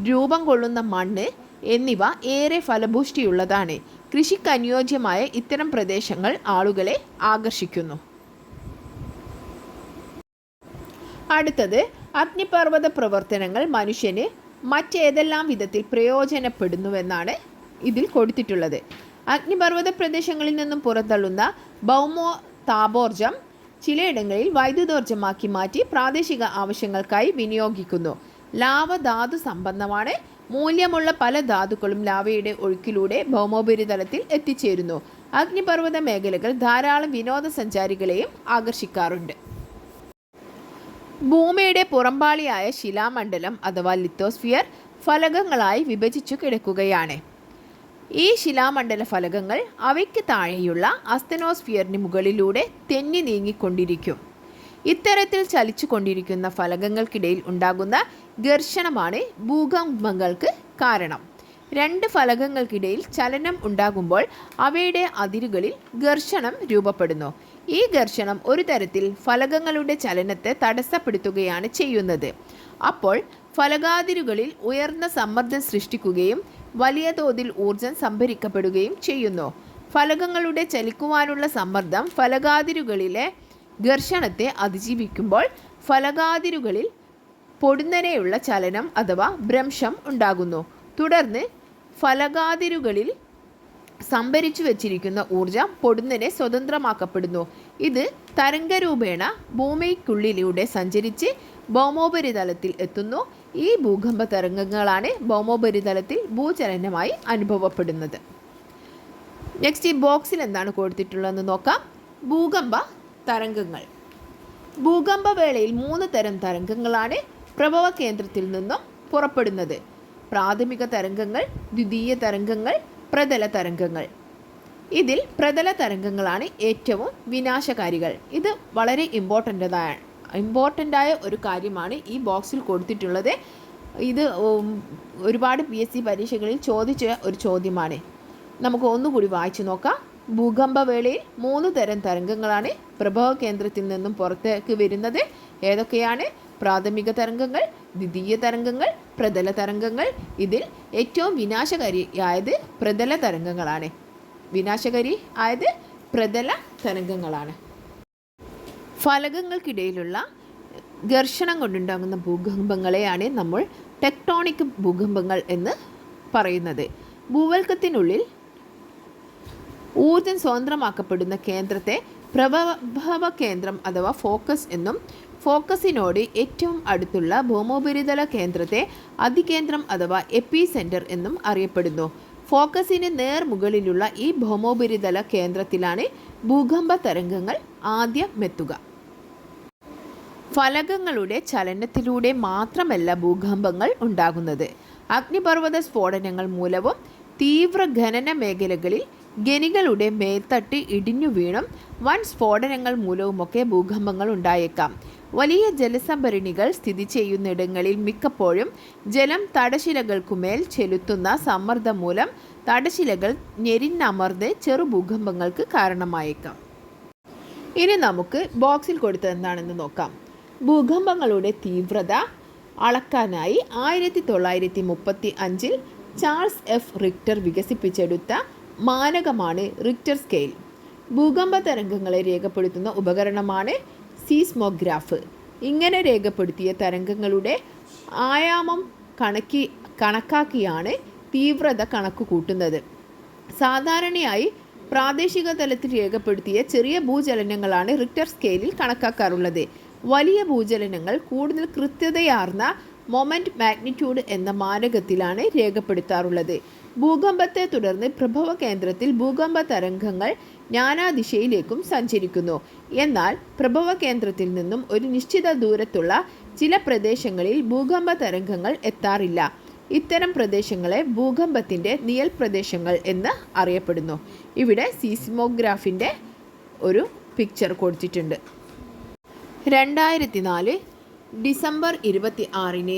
രൂപം കൊള്ളുന്ന മണ്ണ് എന്നിവ ഏറെ ഫലഭൂഷ്ടിയുള്ളതാണ്. കൃഷിക്ക് അനുയോജ്യമായ ഇത്തരം പ്രദേശങ്ങൾ ആളുകളെ ആകർഷിക്കുന്നു. അടുത്തത് അഗ്നിപർവ്വത പ്രവർത്തനങ്ങൾ മനുഷ്യന് മറ്റേതെല്ലാം വിധത്തിൽ പ്രയോജനപ്പെടുന്നുവെന്നാണ് ഇതിൽ കൊടുത്തിട്ടുള്ളത്. അഗ്നിപർവ്വത പ്രദേശങ്ങളിൽ നിന്നും പുറന്തള്ളുന്ന താപോർജം ചിലയിടങ്ങളിൽ വൈദ്യുതോർജ്ജമാക്കി മാറ്റി പ്രാദേശിക ആവശ്യങ്ങൾക്കായി വിനിയോഗിക്കുന്നു. ലാവ ധാതു സമ്പന്നമാണ്. മൂല്യമുള്ള പല ധാതുക്കളും ലാവയുടെ ഒഴുക്കിലൂടെ ഭൗമോപരിതലത്തിൽ എത്തിച്ചേരുന്നു. അഗ്നിപർവ്വത മേഖലകൾ ധാരാളം വിനോദസഞ്ചാരികളെയും ആകർഷിക്കാറുണ്ട്. ഭൂമിയുടെ പുറംപാളിയായ ശിലാമണ്ഡലം അഥവാ ലിത്തോസ്ഫിയർ ഫലകങ്ങളായി വിഭജിച്ചു കിടക്കുകയാണ്. ഈ ശിലാമണ്ഡല ഫലകങ്ങൾ അവയ്ക്ക് താഴെയുള്ള അസ്തനോസ്ഫിയറിന് മുകളിലൂടെ തെന്നി നീങ്ങിക്കൊണ്ടിരിക്കും. ഇത്തരത്തിൽ ചലിച്ചു കൊണ്ടിരിക്കുന്ന ഫലകങ്ങൾക്കിടയിൽ ഉണ്ടാകുന്ന ഘർഷണമാണ് ഭൂകമ്പങ്ങൾക്ക് കാരണം. രണ്ട് ഫലകങ്ങൾക്കിടയിൽ ചലനം ഉണ്ടാകുമ്പോൾ അവയുടെ അതിരുകളിൽ ഘർഷണം രൂപപ്പെടുന്നു. ഈ ഘർഷണം ഒരു തരത്തിൽ ഫലകങ്ങളുടെ ചലനത്തെ തടസ്സപ്പെടുത്തുകയാണ് ചെയ്യുന്നത്. അപ്പോൾ ഫലകാതിരുകളിൽ ഉയർന്ന സമ്മർദ്ദം സൃഷ്ടിക്കുകയും വലിയ തോതിൽ ഊർജം സംഭരിക്കപ്പെടുകയും ചെയ്യുന്നു. ഫലകങ്ങളുടെ ചലിക്കുവാനുള്ള സമ്മർദ്ദം ഫലകാതിരുകളിലെ ഘർഷണത്തെ അതിജീവിക്കുമ്പോൾ ഫലകാതിരുകളിൽ പൊടുന്നനെയുള്ള ചലനം അഥവാ ഭ്രംശം ഉണ്ടാകുന്നു. തുടർന്ന് ഫലകാതിരുകളിൽ സംഭരിച്ചു വച്ചിരിക്കുന്ന ഊർജം പൊടുന്നനെ സ്വതന്ത്രമാക്കപ്പെടുന്നു. ഇത് തരംഗരൂപേണ ഭൂമിക്കുള്ളിലൂടെ സഞ്ചരിച്ച് ഭൗമോപരിതലത്തിൽ എത്തുന്നു. ഈ ഭൂകമ്പ തരംഗങ്ങളാണ് ഭൗമോപരിതലത്തിൽ ഭൂചലനമായി അനുഭവപ്പെടുന്നത്. നെക്സ്റ്റ് ഈ ബോക്സിൽ എന്താണ് കൊടുത്തിട്ടുള്ളതെന്ന് നോക്കാം. ഭൂകമ്പ തരംഗങ്ങൾ. ഭൂകമ്പവേളയിൽ 3 തരം തരംഗങ്ങളാണ് പ്രഭവ കേന്ദ്രത്തിൽ നിന്നും പുറപ്പെടുന്നത്. പ്രാഥമിക തരംഗങ്ങൾ, ദ്വിതീയ തരംഗങ്ങൾ, പ്രതല തരംഗങ്ങൾ. ഇതിൽ പ്രതല തരംഗങ്ങളാണ് ഏറ്റവും വിനാശകാരികൾ. ഇത് വളരെ ഇമ്പോർട്ടൻ്റായ ഒരു കാര്യമാണ് ഈ ബോക്സിൽ കൊടുത്തിട്ടുള്ളത്. ഇത് ഒരുപാട് PSC പരീക്ഷകളിൽ ചോദിച്ച ഒരു ചോദ്യമാണ്. നമുക്ക് ഒന്നുകൂടി വായിച്ചു നോക്കാം. ഭൂകമ്പവേളയിൽ 3 തരം തരംഗങ്ങളാണ് പ്രഭവ കേന്ദ്രത്തിൽ നിന്നും പുറത്തേക്ക് വരുന്നത്. ഏതൊക്കെയാണ്? പ്രാഥമിക തരംഗങ്ങൾ, ദ്വിതീയ തരംഗങ്ങൾ, പ്രതല തരംഗങ്ങൾ. ഇതിൽ ഏറ്റവും വിനാശകാരിയായത് പ്രതല തരംഗങ്ങളാണ്. പ്രതല തരംഗങ്ങളാണ്. ഫലകങ്ങൾക്കിടയിലുള്ള ഘർഷണം കൊണ്ടുണ്ടാകുന്ന ഭൂകമ്പങ്ങളെയാണ് നമ്മൾ ടെക്ടോണിക് ഭൂകമ്പങ്ങൾ എന്ന് പറയുന്നത്. ഭൂവൽക്കത്തിനുള്ളിൽ ഊർജ്ജം സ്വതന്ത്രമാക്കപ്പെടുന്ന കേന്ദ്രത്തെ പ്രഭവ കേന്ദ്രം അഥവാ ഫോക്കസ് എന്നും, ഫോക്കസിനോട് ഏറ്റവും അടുത്തുള്ള ഭൗമോപരിതല കേന്ദ്രത്തെ അതികേന്ദ്രം അഥവാ എപ്പി സെൻറ്റർ എന്നും അറിയപ്പെടുന്നു. ഫോക്കസിന് നേർമുകളിലുള്ള ഈ ഭൗമോപരിതല കേന്ദ്രത്തിലാണ് ഭൂകമ്പ തരംഗങ്ങൾ ആദ്യമെത്തുക. ഫലകങ്ങളുടെ ചലനത്തിലൂടെ മാത്രമല്ല ഭൂകമ്പങ്ങൾ ഉണ്ടാകുന്നത്. അഗ്നിപർവ്വത സ്ഫോടനങ്ങൾ മൂലവും തീവ്ര ഖനന മേഖലകളിൽ ഖനികളുടെ മേൽത്തട്ട് ഇടിഞ്ഞു വീണും വൻ സ്ഫോടനങ്ങൾ മൂലവുമൊക്കെ ഭൂകമ്പങ്ങൾ ഉണ്ടായേക്കാം. വലിയ ജലസംഭരണികൾ സ്ഥിതി ചെയ്യുന്നിടങ്ങളിൽ മിക്കപ്പോഴും ജലം തടശിലകൾക്കുമേൽ ചെലുത്തുന്ന സമ്മർദ്ദം മൂലം തടശിലകൾ ഞെരിഞ്ഞമർന്ന് ചെറു ഭൂകമ്പങ്ങൾക്ക് കാരണമായേക്കാം. ഇനി നമുക്ക് ബോക്സിൽ കൊടുത്തത് എന്താണെന്ന് നോക്കാം. ഭൂകമ്പങ്ങളുടെ തീവ്രത അളക്കാനായി 1935 ചാൾസ് എഫ് റിക്ടർ വികസിപ്പിച്ചെടുത്ത മാനകമാണ് റിക്ടർ സ്കെയിൽ. ഭൂകമ്പ തരംഗങ്ങളെ രേഖപ്പെടുത്തുന്ന ഉപകരണമാണ് സീസ്മോഗ്രാഫ്. ഇങ്ങനെ രേഖപ്പെടുത്തിയ തരംഗങ്ങളുടെ ആയാമം കണക്കാക്കിയാണ് തീവ്രത കണക്കു കൂട്ടുന്നത്. സാധാരണയായി പ്രാദേശിക തലത്തിൽ രേഖപ്പെടുത്തിയ ചെറിയ ഭൂചലനങ്ങളാണ് റിക്ടർ സ്കെയിലിൽ കണക്കാക്കാറുള്ളത്. വലിയ ഭൂചലനങ്ങൾ കൂടുതൽ കൃത്യതയാർന്ന മൊമെൻ്റ് മാഗ്നിറ്റ്യൂഡ് എന്ന മാനകത്തിലാണ് രേഖപ്പെടുത്താറുള്ളത്. ഭൂകമ്പത്തെ തുടർന്ന് പ്രഭവ കേന്ദ്രത്തിൽ ഭൂകമ്പ തരംഗങ്ങൾ നാനാദിശയിലേക്കും സഞ്ചരിക്കുന്നു. എന്നാൽ പ്രഭവ കേന്ദ്രത്തിൽ നിന്നും ഒരു നിശ്ചിത ദൂരത്തുള്ള ചില പ്രദേശങ്ങളിൽ ഭൂകമ്പ തരംഗങ്ങൾ എത്താറില്ല. ഇത്തരം പ്രദേശങ്ങളെ ഭൂകമ്പത്തിൻ്റെ നിഴൽ പ്രദേശങ്ങൾ എന്ന് അറിയപ്പെടുന്നു. ഇവിടെ സീസ്മോഗ്രാഫിൻ്റെ ഒരു പിക്ചർ കൊടുത്തിട്ടുണ്ട്. 2004 ഡിസംബർ 26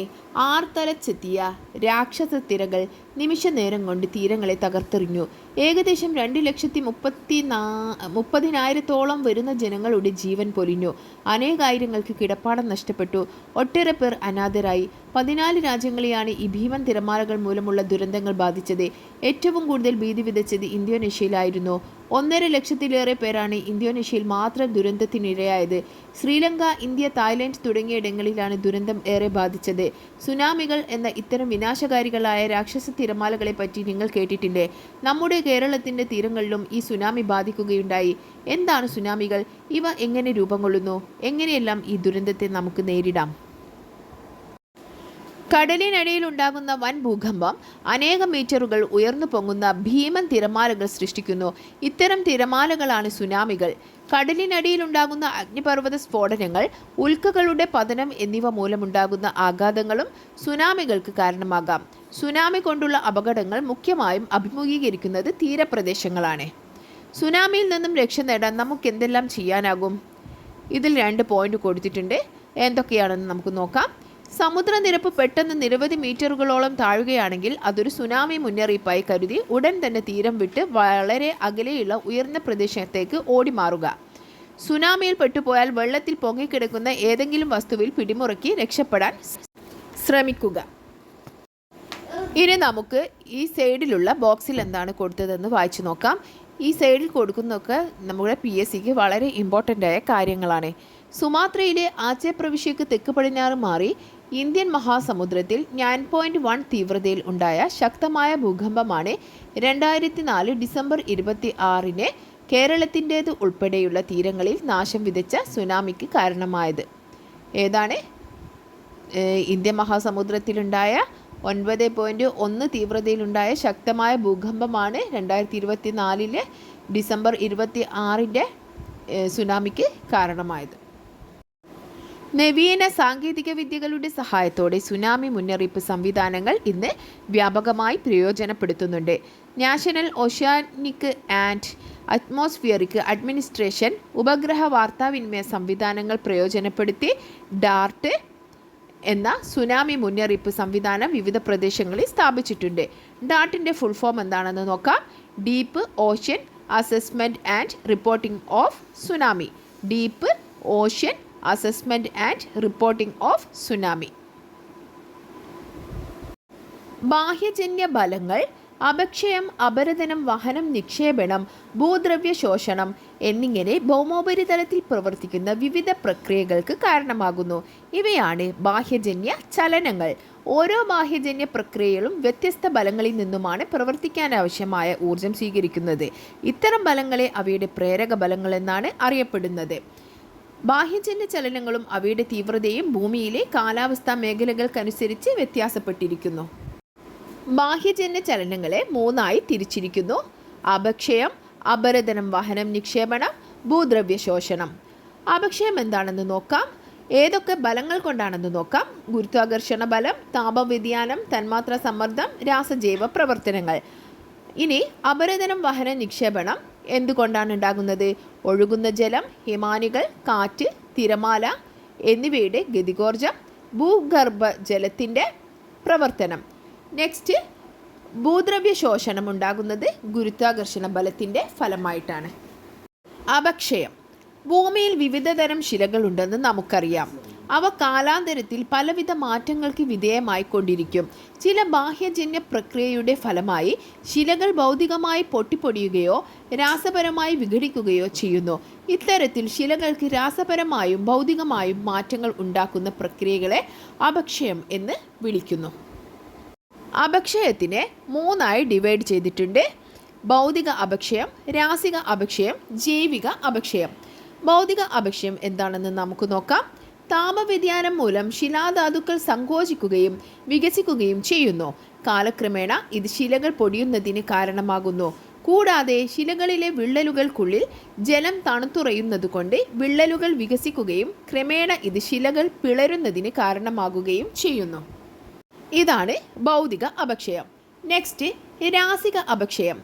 ആർത്തലച്ചെത്തിയ രാക്ഷസ തിരകൾ നിമിഷ നേരം കൊണ്ട് തീരങ്ങളെ തകർത്തെറിഞ്ഞു. ഏകദേശം 2,30,000 വരുന്ന ജനങ്ങളുടെ ജീവൻ പൊലിഞ്ഞു. അനേകായിരങ്ങൾക്ക് കിടപ്പാടം നഷ്ടപ്പെട്ടു. ഒട്ടേറെ പേർ അനാഥരായി. 14 രാജ്യങ്ങളെയാണ് ഈ ഭീമൻ തിരമാലകൾ മൂലമുള്ള ദുരന്തങ്ങൾ ബാധിച്ചത്. ഏറ്റവും കൂടുതൽ ഭീതി വിതച്ചത് ഇന്തോനേഷ്യയിലായിരുന്നു. 1.5 ലക്ഷത്തിലേറെ പേരാണ് ഇന്തോനേഷ്യയിൽ മാത്രം ദുരന്തത്തിനിരയായത്. ശ്രീലങ്ക, ഇന്ത്യ, തായ്ലൻഡ് തുടങ്ങിയ ഇടങ്ങളിലാണ് ദുരന്തം ഏറെ ബാധിച്ചത്. സുനാമികൾ എന്ന ഇത്തരം വിനാശകാരികളായ രാക്ഷസ തിരമാലകളെ പറ്റി നിങ്ങൾ കേട്ടിട്ടില്ലേ? നമ്മുടെ കേരളത്തിൻ്റെ തീരങ്ങളിലും ഈ സുനാമി ബാധിക്കുകയുണ്ടായി. എന്താണ് സുനാമികൾ? ഇവ എങ്ങനെ രൂപം കൊള്ളുന്നു? എങ്ങനെയെല്ലാം ഈ ദുരന്തത്തെ നമുക്ക് നേരിടാം? കടലിനടിയിൽ ഉണ്ടാകുന്ന വൻ ഭൂകമ്പം അനേകം മീറ്ററുകൾ ഉയർന്നു പൊങ്ങുന്ന ഭീമൻ തിരമാലകൾ സൃഷ്ടിക്കുന്നു. ഇത്തരം തിരമാലകളാണ് സുനാമികൾ. കടലിനടിയിലുണ്ടാകുന്ന അഗ്നിപർവ്വത സ്ഫോടനങ്ങൾ, ഉൽക്കകളുടെ പതനം എന്നിവ മൂലമുണ്ടാകുന്ന ആഘാതങ്ങളും സുനാമികൾക്ക് കാരണമാകാം. സുനാമി കൊണ്ടുള്ള അപകടങ്ങൾ മുഖ്യമായും അഭിമുഖീകരിക്കുന്നത് തീരപ്രദേശങ്ങളാണ്. സുനാമിയിൽ നിന്നും രക്ഷ നേടാൻ നമുക്ക് എന്തെല്ലാം ചെയ്യാനാകും? ഇതിൽ 2 പോയിന്റ് കൊടുത്തിട്ടുണ്ട്. എന്തൊക്കെയാണെന്ന് നമുക്ക് നോക്കാം. സമുദ്രനിരപ്പ് പെട്ടെന്ന് നിരവധി മീറ്ററുകളോളം താഴുകയാണെങ്കിൽ അതൊരു സുനാമി മുന്നറിയിപ്പായി കരുതി ഉടൻ തന്നെ തീരം വിട്ട് വളരെ അകലെയുള്ള ഉയർന്ന പ്രദേശത്തേക്ക് ഓടി മാറുക. സുനാമിയിൽ പെട്ടുപോയാൽ വെള്ളത്തിൽ പൊങ്ങിക്കിടക്കുന്ന ഏതെങ്കിലും വസ്തുവിൽ പിടിമുറുക്കി രക്ഷപ്പെടാൻ ശ്രമിക്കുക. ഇനി നമുക്ക് ഈ സൈഡിലുള്ള ബോക്സിൽ എന്താണ് കൊടുത്തതെന്ന് വായിച്ചു നോക്കാം. ഈ സൈഡിൽ കൊടുക്കുന്നതൊക്കെ നമ്മുടെ PSCക്ക് വളരെ ഇമ്പോർട്ടൻ്റ് ആയ കാര്യങ്ങളാണ്. സുമാത്രയിലെ ആച്ചെ പ്രവിശ്യക്ക് തെക്ക് പടിഞ്ഞാറ് മാറി ഇന്ത്യൻ മഹാസമുദ്രത്തിൽ 9.1 തീവ്രതയിൽ ഉണ്ടായ ശക്തമായ ഭൂകമ്പമാണ് 2004 ഡിസംബർ 26 കേരളത്തിൻ്റേത് ഉൾപ്പെടെയുള്ള തീരങ്ങളിൽ നാശം വിതച്ച സുനാമിക്ക് കാരണമായത്. ഏതാണ്? ഇന്ത്യൻ മഹാസമുദ്രത്തിലുണ്ടായ 9.1 തീവ്രതയിലുണ്ടായ ശക്തമായ ഭൂകമ്പമാണ് 2024 ഡിസംബർ 26 സുനാമിക്ക് കാരണമായത്. നവീന സാങ്കേതിക വിദ്യകളുടെ സഹായത്തോടെ സുനാമി മുന്നറിയിപ്പ് സംവിധാനങ്ങൾ ഇന്ന് വ്യാപകമായി പ്രയോജനപ്പെടുത്തുന്നുണ്ട്. National oceanic and atmospheric administration ഉപഗ്രഹ വാർത്താവിനിമയ സംവിധാനങ്ങൾ പ്രയോജനപ്പെടുത്തി ഡാർട്ട് എന്ന സുനാമി മുന്നറിയിപ്പ് സംവിധാനം വിവിധ പ്രദേശങ്ങളിൽ സ്ഥാപിച്ചിട്ടുണ്ട്. ഡാർട്ടിൻ്റെ ഫുൾ ഫോം എന്താണെന്ന് നോക്കാം. Deep ocean assessment and reporting of tsunami. Deep ocean assessment and reporting of tsunami. ബാഹ്യജന്യ ബലങ്ങൾ അപക്ഷയം, അപരദനം, വഹനം, നിക്ഷേപണം, ഭൂദ്രവ്യ ശോഷണം എന്നിങ്ങനെ ഭൗമോപരിതലത്തിൽ പ്രവർത്തിക്കുന്ന വിവിധ പ്രക്രിയകൾക്ക് കാരണമാകുന്നു. ഇവയാണ് ബാഹ്യജന്യ ചലനങ്ങൾ. ഓരോ ബാഹ്യജന്യ പ്രക്രിയകളും വ്യത്യസ്ത ബലങ്ങളിൽ നിന്നുമാണ് പ്രവർത്തിക്കാനാവശ്യമായ ഊർജം സ്വീകരിക്കുന്നത്. ഇത്തരം ബലങ്ങളെ അവയുടെ പ്രേരക ബലങ്ങൾ എന്നാണ് അറിയപ്പെടുന്നത്. ബാഹ്യജന്യ ചലനങ്ങളും അവയുടെ തീവ്രതയും ഭൂമിയിലെ കാലാവസ്ഥാ മേഖലകൾക്കനുസരിച്ച് വ്യത്യാസപ്പെട്ടിരിക്കുന്നു. ബാഹ്യജന്യ ചലനങ്ങളെ മൂന്നായി തിരിച്ചിരിക്കുന്നു: അപക്ഷയം, അപരദനം, വഹനം, നിക്ഷേപണം, ഭൂദ്രവ്യ ശോഷണം. അപക്ഷയം എന്താണെന്ന് നോക്കാം. ഏതൊക്കെ ബലങ്ങൾ കൊണ്ടാണെന്ന് നോക്കാം. ഗുരുത്വാകർഷണ ബലം, താപവ്യതിയാനം, തന്മാത്രാ സമ്മർദ്ദം, രാസജൈവ പ്രവർത്തനങ്ങൾ. ഇനി അപരദനം, വഹനം, നിക്ഷേപണം എന്തുകൊണ്ടാണ് ഉണ്ടാകുന്നത്? ഒഴുകുന്ന ജലം, ഹിമാനികൾ, കാറ്റ്, തിരമാല എന്നിവയുടെ ഗതികോർജം, ഭൂഗർഭ ജലത്തിൻ്റെ പ്രവർത്തനം. നെക്സ്റ്റ്, ഭൂദ്രവ്യ ശോഷണം ഉണ്ടാകുന്നത് ഗുരുത്വാകർഷണ ബലത്തിൻ്റെ ഫലമായിട്ടാണ്. അപക്ഷയം. ഭൂമിയിൽ വിവിധ തരം ശിലകളുണ്ടെന്ന് നമുക്കറിയാം. അവ കാലാന്തരത്തിൽ പലവിധ മാറ്റങ്ങൾക്ക് വിധേയമായിക്കൊണ്ടിരിക്കും. ചില ബാഹ്യജന്യ പ്രക്രിയയുടെ ഫലമായി ശിലകൾ ഭൗതികമായി പൊട്ടിപ്പൊടിയുകയോ രാസപരമായി വിഘടിക്കുകയോ ചെയ്യുന്നു. ഇത്തരത്തിൽ ശിലകൾക്ക് രാസപരമായും ഭൗതികമായും മാറ്റങ്ങൾ ഉണ്ടാക്കുന്ന പ്രക്രിയകളെ അപക്ഷയം എന്ന് വിളിക്കുന്നു. അപക്ഷയത്തിനെ മൂന്നായി ഡിവൈഡ് ചെയ്തിട്ടുണ്ട്: ഭൗതിക അപക്ഷയം, രാസിക അപക്ഷയം, ജൈവിക അപക്ഷയം. ഭൗതിക അപക്ഷയം എന്താണെന്ന് നമുക്ക് നോക്കാം. താപവ്യതിയാനം മൂലം ശിലാധാതുക്കൾ സങ്കോചിക്കുകയും വികസിക്കുകയും ചെയ്യുന്നു. കാലക്രമേണ ഇത് ശിലകൾ പൊടിയുന്നതിന് കാരണമാകുന്നു. കൂടാതെ ശിലകളിലെ വിള്ളലുകൾക്കുള്ളിൽ ജലം തണുത്തുറയുന്നതുകൊണ്ട് വിള്ളലുകൾ വികസിക്കുകയും ക്രമേണ ഇത് ശിലകൾ പിളരുന്നതിന് കാരണമാകുകയും ചെയ്യുന്നു. ഇതാണ് ഭൗതിക അപക്ഷയം. നെക്സ്റ്റ്, രാസിക അപക്ഷയം.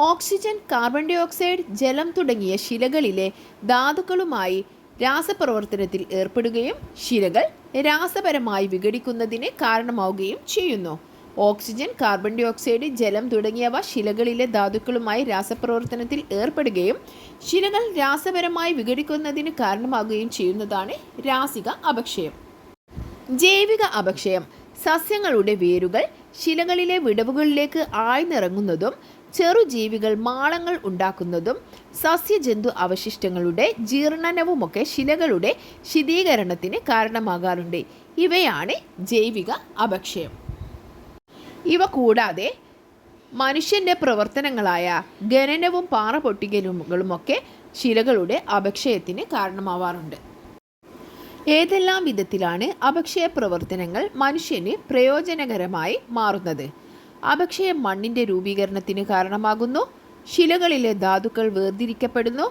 ഓക്സിജൻ, കാർബൺ ഡൈ ഓക്സൈഡ്, ജലം തുടങ്ങിയ ശിലകളിലെ ധാതുക്കളുമായി രാസപ്രവർത്തനത്തിൽ ഏർപ്പെടുകയും ശിലകൾ രാസപരമായി വിഘടിക്കുന്നതിന് കാരണമാവുകയും ചെയ്യുന്നു. ഓക്സിജൻ, കാർബൺ ഡൈ ഓക്സൈഡ്, ജലം തുടങ്ങിയവ ശിലകളിലെ ധാതുക്കളുമായി രാസപ്രവർത്തനത്തിൽ ഏർപ്പെടുകയും ശിലകൾ രാസപരമായി വിഘടിക്കുന്നതിന് കാരണമാവുകയും ചെയ്യുന്നതാണ് രാസിക അപക്ഷയം. ജൈവിക അപക്ഷയം. സസ്യങ്ങളുടെ വേരുകൾ ശിലകളിലെ വിടവുകളിലേക്ക് ആഴ്ന്നിറങ്ങുന്നതും ചെറുജീവികൾ മാളങ്ങൾ ഉണ്ടാക്കുന്നതും സസ്യജന്തു അവശിഷ്ടങ്ങളുടെ ജീർണനവുമൊക്കെ ശിലകളുടെ ശീതീകരണത്തിന് കാരണമാകാറുണ്ട്. ഇവയാണ് ജൈവിക അപക്ഷയം. ഇവ കൂടാതെ മനുഷ്യൻ്റെ പ്രവർത്തനങ്ങളായ ഖനനവും പാറ പൊട്ടിക്കലുകളുമൊക്കെ ശിലകളുടെ അപക്ഷയത്തിന് കാരണമാവാറുണ്ട്. ഏതെല്ലാം വിധത്തിലാണ് അപക്ഷയ പ്രവർത്തനങ്ങൾ മനുഷ്യന് പ്രയോജനകരമായി മാറുന്നത്? അപക്ഷയം മണ്ണിൻ്റെ രൂപീകരണത്തിന് കാരണമാകുന്നു. ശിലകളിലെ ധാതുക്കൾ വേർതിരിക്കപ്പെടുന്നു.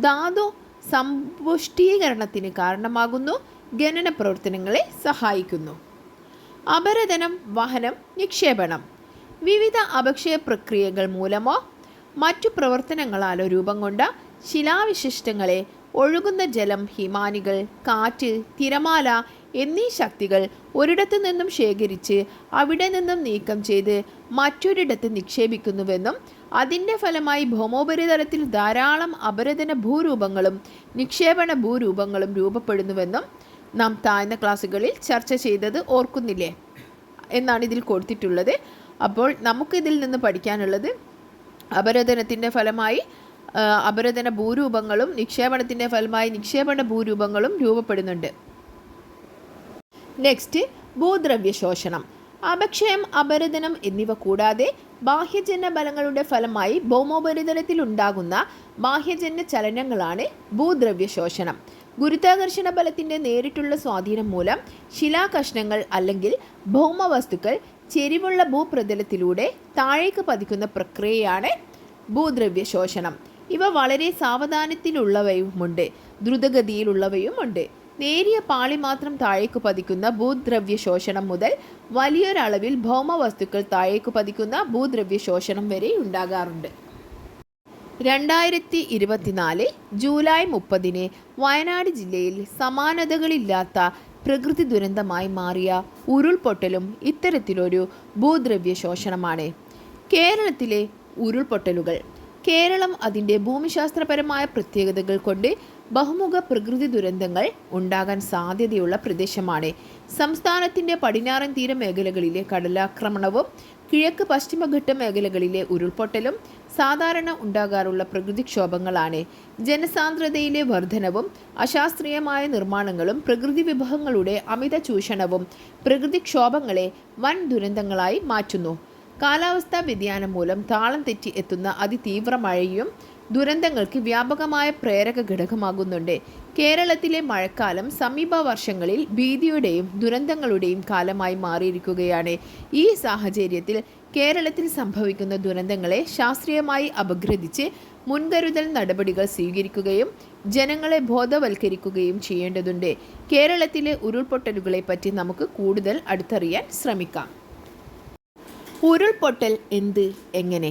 ധാതു സമ്പുഷ്ടീകരണത്തിന് കാരണമാകുന്നു. ഖനന പ്രവർത്തനങ്ങളെ സഹായിക്കുന്നു. അപരദനം, വഹനം, നിക്ഷേപണം. വിവിധ അപക്ഷയ പ്രക്രിയകൾ മൂലമോ മറ്റു പ്രവർത്തനങ്ങളാലോ രൂപം കൊണ്ട ശിലാവിശിഷ്ടങ്ങളെ ഒഴുകുന്ന ജലം, ഹിമാനികൾ, കാറ്റ്, തിരമാല എന്നീ ശക്തികൾ ഒരിടത്തു നിന്നും ശേഖരിച്ച് അവിടെ നിന്നും നീക്കം ചെയ്ത് മറ്റൊരിടത്ത് നിക്ഷേപിക്കുന്നുവെന്നും അതിൻ്റെ ഫലമായി ഭൗമോപരിതലത്തിൽ ധാരാളം അപരദന ഭൂരൂപങ്ങളും നിക്ഷേപണ ഭൂരൂപങ്ങളും രൂപപ്പെടുന്നുവെന്നും നാം താഴ്ന്ന ക്ലാസ്സുകളിൽ ചർച്ച ചെയ്തത് ഓർക്കുന്നില്ലേ എന്നാണ് ഇതിൽ കൊടുത്തിട്ടുള്ളത്. അപ്പോൾ നമുക്കിതിൽ നിന്ന് പഠിക്കാനുള്ളത് അപരദനത്തിൻ്റെ ഫലമായി അപരദന ഭൂരൂപങ്ങളും നിക്ഷേപണത്തിൻ്റെ ഫലമായി നിക്ഷേപണ ഭൂരൂപങ്ങളും രൂപപ്പെടുന്നുണ്ട്. നെക്സ്റ്റ്, ഭൂദ്രവ്യ ശോഷണം. അപക്ഷയം, അപരദനം എന്നിവ കൂടാതെ ബാഹ്യജന്യ ബലങ്ങളുടെ ഫലമായി ഭൗമോപരിതലത്തിൽ ഉണ്ടാകുന്ന ബാഹ്യജന്യ ചലനങ്ങളാണ് ഭൂദ്രവ്യ ശോഷണം. ഗുരുത്വാകർഷണ ബലത്തിൻ്റെ നേരിട്ടുള്ള സ്വാധീനം മൂലം ശിലാകഷ്ണങ്ങൾ അല്ലെങ്കിൽ ഭൗമവസ്തുക്കൾ ചെരിവുള്ള ഭൂപ്രതലത്തിലൂടെ താഴേക്ക് പതിക്കുന്ന പ്രക്രിയയാണ് ഭൂദ്രവ്യ ശോഷണം. ഇവ വളരെ സാവധാനത്തിലുള്ളവയുമുണ്ട്, ദ്രുതഗതിയിലുള്ളവയുമുണ്ട്. നേരിയ പാളി മാത്രം താഴേക്കു പതിക്കുന്ന ഭൂദ്രവ്യ ശോഷണം മുതൽ വലിയൊരളവിൽ ഭൗമവസ്തുക്കൾ താഴേക്കു പതിക്കുന്ന ഭൂദ്രവ്യ ശോഷണം വരെ ഉണ്ടാകാറുണ്ട്. 2024 ജൂലൈ 30 വയനാട് ജില്ലയിൽ സമാനതകളില്ലാത്ത പ്രകൃതി ദുരന്തമായി മാറിയ ഉരുൾപൊട്ടലും ഇത്തരത്തിലൊരു ഭൂദ്രവ്യ ശോഷണമാണ്. കേരളത്തിലെ ഉരുൾപൊട്ടലുകൾ. കേരളം അതിൻ്റെ ഭൂമിശാസ്ത്രപരമായ പ്രത്യേകതകൾ കൊണ്ട് ബഹുമുഖ പ്രകൃതി ദുരന്തങ്ങൾ ഉണ്ടാകാൻ സാധ്യതയുള്ള പ്രദേശമാണ്. സംസ്ഥാനത്തിൻ്റെ പടിഞ്ഞാറൻ തീരമേഖലകളിലെ കടലാക്രമണവും കിഴക്ക് പശ്ചിമഘട്ട മേഖലകളിലെ ഉരുൾപൊട്ടലും സാധാരണ ഉണ്ടാകാറുള്ള പ്രകൃതിക്ഷോഭങ്ങളാണ്. ജനസാന്ദ്രതയിലെ വർധനവും അശാസ്ത്രീയമായ നിർമ്മാണങ്ങളും പ്രകൃതി വിഭവങ്ങളുടെ അമിത ചൂഷണവും പ്രകൃതിക്ഷോഭങ്ങളെ വൻ ദുരന്തങ്ങളായി മാറ്റുന്നു. കാലാവസ്ഥാ വ്യതിയാനം മൂലം താളം തെറ്റി എത്തുന്ന അതിതീവ്ര മഴയും ദുരന്തങ്ങൾക്ക് വ്യാപകമായ പ്രേരക ഘടകമാകുന്നുണ്ട്. കേരളത്തിലെ മഴക്കാലം സമീപ വർഷങ്ങളിൽ ഭീതിയുടെയും ദുരന്തങ്ങളുടെയും കാലമായി മാറിയിരിക്കുകയാണ്. ഈ സാഹചര്യത്തിൽ കേരളത്തിൽ സംഭവിക്കുന്ന ദുരന്തങ്ങളെ ശാസ്ത്രീയമായി അപഗ്രഥിച്ച് മുൻകരുതൽ നടപടികൾ സ്വീകരിക്കുകയും ജനങ്ങളെ ബോധവൽക്കരിക്കുകയും ചെയ്യേണ്ടതുണ്ട്. കേരളത്തിലെ ഉരുൾപൊട്ടലുകളെ പറ്റി നമുക്ക് കൂടുതൽ അടുത്തറിയാൻ ശ്രമിക്കാം. ഉരുൾപൊട്ടൽ എന്ത്, എങ്ങനെ?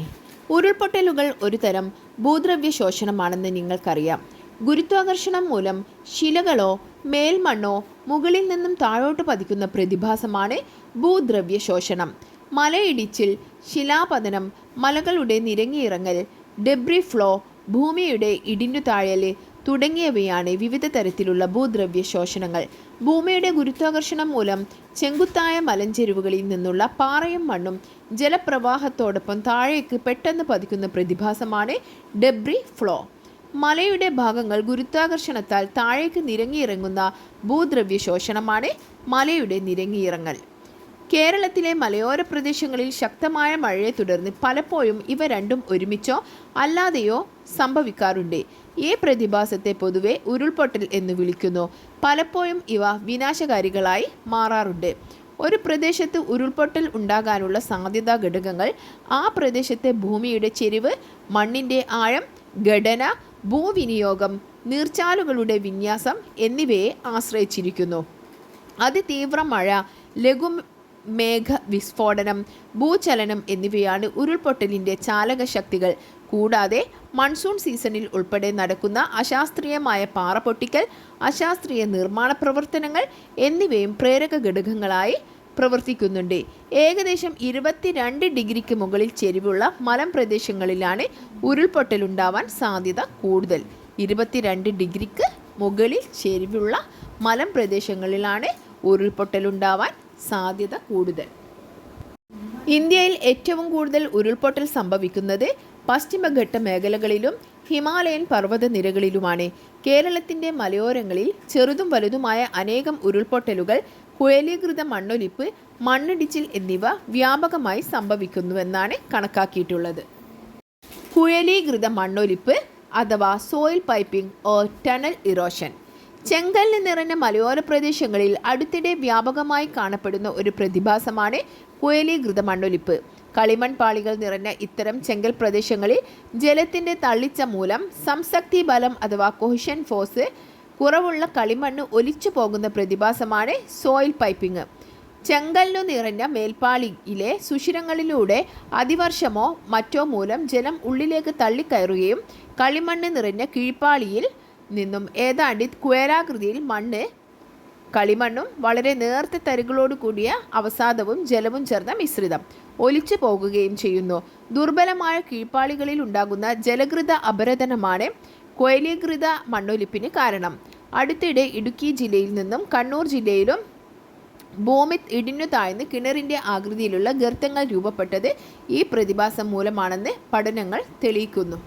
ഉരുൾപൊട്ടലുകൾ ഒരു തരം ഭൂദ്രവ്യ ശോഷണമാണെന്ന് നിങ്ങൾക്കറിയാം. ഗുരുത്വാകർഷണം മൂലം ശിലകളോ മേൽമണ്ണോ മുകളിൽ നിന്നും താഴോട്ട് പതിക്കുന്ന പ്രതിഭാസമാണ് ഭൂദ്രവ്യ ശോഷണം. മലയിടിച്ചിൽ, ശിലാപതനം, മലകളുടെ നിരങ്ങിയിറങ്ങൽ, ഡെബ്രി ഫ്ലോ, ഭൂമിയുടെ ഇടിഞ്ഞു താഴൽ തുടങ്ങിയവയാണ് വിവിധ തരത്തിലുള്ള ഭൂദ്രവ്യ ശോഷണങ്ങൾ. ഭൂമിയുടെ ഗുരുത്വാകർഷണം മൂലം ചെങ്കുത്തായ മലഞ്ചെരുവുകളിൽ നിന്നുള്ള പാറയും മണ്ണും ജലപ്രവാഹത്തോടൊപ്പം താഴേക്ക് പെട്ടെന്ന് പതിക്കുന്ന പ്രതിഭാസമാണ് ഡെബ്രി ഫ്ലോ. മലയുടെ ഭാഗങ്ങൾ ഗുരുത്വാകർഷണത്താൽ താഴേക്ക് നിരങ്ങിയിറങ്ങുന്ന ഭൂദ്രവ്യ ശോഷണമാണ് മലയുടെ നിരങ്ങിയിറങ്ങൽ. കേരളത്തിലെ മലയോര പ്രദേശങ്ങളിൽ ശക്തമായ മഴയെ തുടർന്ന് പലപ്പോഴും ഇവ രണ്ടും ഒരുമിച്ചോ അല്ലാതെയോ സംഭവിക്കാറുണ്ട്. ഈ പ്രതിഭാസത്തെ പൊതുവെ ഉരുൾപൊട്ടൽ എന്ന് വിളിക്കുന്നു. പലപ്പോഴും ഇവ വിനാശകാരികളായി മാറാറുണ്ട്. ഒരു പ്രദേശത്ത് ഉരുൾപൊട്ടൽ ഉണ്ടാകാനുള്ള സാധ്യതാ ഘടകങ്ങൾ ആ പ്രദേശത്തെ ഭൂമിയുടെ ചെരിവ്, മണ്ണിൻ്റെ ആഴം, ഘടന, ഭൂവിനിയോഗം, നീർച്ചാലുകളുടെ വിന്യാസം എന്നിവയെ ആശ്രയിച്ചിരിക്കുന്നു. അതിതീവ്ര മഴ, ലഘുമേഘ വിസ്ഫോടനം, ഭൂചലനം എന്നിവയാണ് ഉരുൾപൊട്ടലിൻ്റെ ചാലകശക്തികൾ. കൂടാതെ മൺസൂൺ സീസണിൽ ഉൾപ്പെടെ നടക്കുന്ന അശാസ്ത്രീയമായ പാറ പൊട്ടിക്കൽ, അശാസ്ത്രീയ നിർമ്മാണ പ്രവർത്തനങ്ങൾ എന്നിവയും പ്രേരക ഘടകങ്ങളായി പ്രവർത്തിക്കുന്നുണ്ട്. ഏകദേശം 22 ഡിഗ്രിക്ക് മുകളിൽ ചെരിവുള്ള മലമ്പ്രദേശങ്ങളിലാണ് ഉരുൾപൊട്ടലുണ്ടാവാൻ സാധ്യത കൂടുതൽ. 22 ഡിഗ്രിക്ക് മുകളിൽ ചെരിവുള്ള മലമ്പ്രദേശങ്ങളിലാണ് ഉരുൾപൊട്ടലുണ്ടാവാൻ സാധ്യത കൂടുതൽ. ഇന്ത്യയിൽ ഏറ്റവും കൂടുതൽ ഉരുൾപൊട്ടൽ സംഭവിക്കുന്നത് പശ്ചിമഘട്ട മേഖലകളിലും ഹിമാലയൻ പർവ്വത നിരകളിലുമാണ്. കേരളത്തിൻ്റെ മലയോരങ്ങളിൽ ചെറുതും വലുതുമായ അനേകം ഉരുൾപൊട്ടലുകൾ, കുഴലീകൃത മണ്ണൊലിപ്പ്, മണ്ണിടിച്ചിൽ എന്നിവ വ്യാപകമായി സംഭവിക്കുന്നുവെന്നാണ് കണക്കാക്കിയിട്ടുള്ളത്. കുഴലീകൃത മണ്ണൊലിപ്പ് അഥവാ soil piping or tunnel erosion. ചെങ്കല്ല് നിറഞ്ഞ മലയോര പ്രദേശങ്ങളിൽ അടുത്തിടെ വ്യാപകമായി കാണപ്പെടുന്ന ഒരു പ്രതിഭാസമാണ് കുഴലീകൃത മണ്ണൊലിപ്പ്. കളിമൺ പാളികൾ നിറഞ്ഞ ഇത്തരം ചെങ്കൽ പ്രദേശങ്ങളിൽ ജലത്തിൻ്റെ തള്ളിച്ച മൂലം സംസക്തി ബലം അഥവാ കൊഹിഷൻ ഫോഴ്സ് കുറവുള്ള കളിമണ്ണ് ഒലിച്ചു പോകുന്ന പ്രതിഭാസമാണ് സോയിൽ പൈപ്പിംഗ്. ചെങ്കല്ലു നിറഞ്ഞ മേൽപ്പാളിയിലെ സുഷിരങ്ങളിലൂടെ അതിവർഷമോ മറ്റോ മൂലം ജലം ഉള്ളിലേക്ക് തള്ളിക്കയറുകയും കളിമണ്ണ് നിറഞ്ഞ കീഴ്പ്പാളിയിൽ നിന്നും ഏതാണ്ട് കുഴലാകൃതിയിൽ കളിമണ്ണും വളരെ നേർത്ത തരികളോട് കൂടിയ അവസാദവും ജലവും ചേർന്ന മിശ്രിതം ഒലിച്ചു പോകുകയും ചെയ്യുന്നു. ദുർബലമായ കീഴ്പ്പാളികളിൽ ഉണ്ടാകുന്ന ജലകൃത അപരദനമാണ് കുഴലീകൃത മണ്ണൊലിപ്പിന് കാരണം. അടുത്തിടെ ഇടുക്കി ജില്ലയിൽ നിന്നും കണ്ണൂർ ജില്ലയിലും ഭൂമി ഇടിഞ്ഞു താഴ്ന്ന് കിണറിൻ്റെ ആകൃതിയിലുള്ള ഗർത്തങ്ങൾ രൂപപ്പെട്ടത് ഈ പ്രതിഭാസം മൂലമാണെന്ന് പഠനങ്ങൾ തെളിയിക്കുന്നു.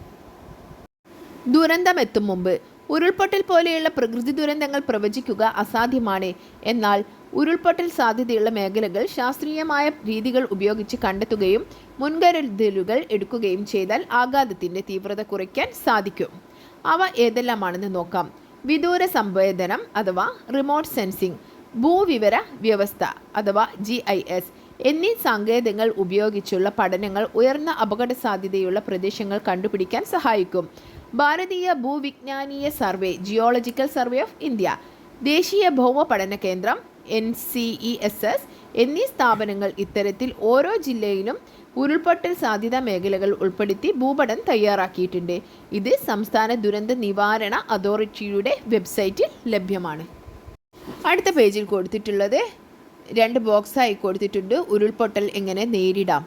ദുരന്തമെത്തും മുമ്പ്. ഉരുൾപൊട്ടൽ പോലെയുള്ള പ്രകൃതി ദുരന്തങ്ങൾ പ്രവചിക്കുക അസാധ്യമാണ്. എന്നാൽ ഉരുൾപൊട്ടൽ സാധ്യതയുള്ള മേഖലകൾ ശാസ്ത്രീയമായ രീതികൾ ഉപയോഗിച്ച് കണ്ടെത്തുകയും മുൻകരുതലുകൾ എടുക്കുകയും ചെയ്താൽ ആഘാതത്തിൻ്റെ തീവ്രത കുറയ്ക്കാൻ സാധിക്കും. അവ ഏതെല്ലാമാണെന്ന് നോക്കാം. വിദൂര സംവേദനം അഥവാ റിമോട്ട് സെൻസിംഗ്, ഭൂവിവര വ്യവസ്ഥ അഥവാ GIS എന്നീ സങ്കേതങ്ങൾ ഉപയോഗിച്ചുള്ള പഠനങ്ങൾ ഉയർന്ന അപകട സാധ്യതയുള്ള പ്രദേശങ്ങൾ കണ്ടുപിടിക്കാൻ സഹായിക്കും. ഭാരതീയ ഭൂവിജ്ഞാനീയ survey geological survey of India, ദേശീയ ഭൗമ പഠന കേന്ദ്രം NCESS എന്നീ സ്ഥാപനങ്ങൾ ഇത്തരത്തിൽ ഓരോ ജില്ലയിലും ഉരുൾപൊട്ടൽ സാധ്യതാ മേഖലകൾ ഉൾപ്പെടുത്തി ഭൂപടം തയ്യാറാക്കിയിട്ടുണ്ട്. ഇത് സംസ്ഥാന ദുരന്ത നിവാരണ അതോറിറ്റിയുടെ വെബ്സൈറ്റിൽ ലഭ്യമാണ്. അടുത്ത പേജിൽ കൊടുത്തിട്ടുള്ളത് 2 ബോക്സായി കൊടുത്തിട്ടുണ്ട്. ഉരുൾപൊട്ടൽ എങ്ങനെ നേരിടാം.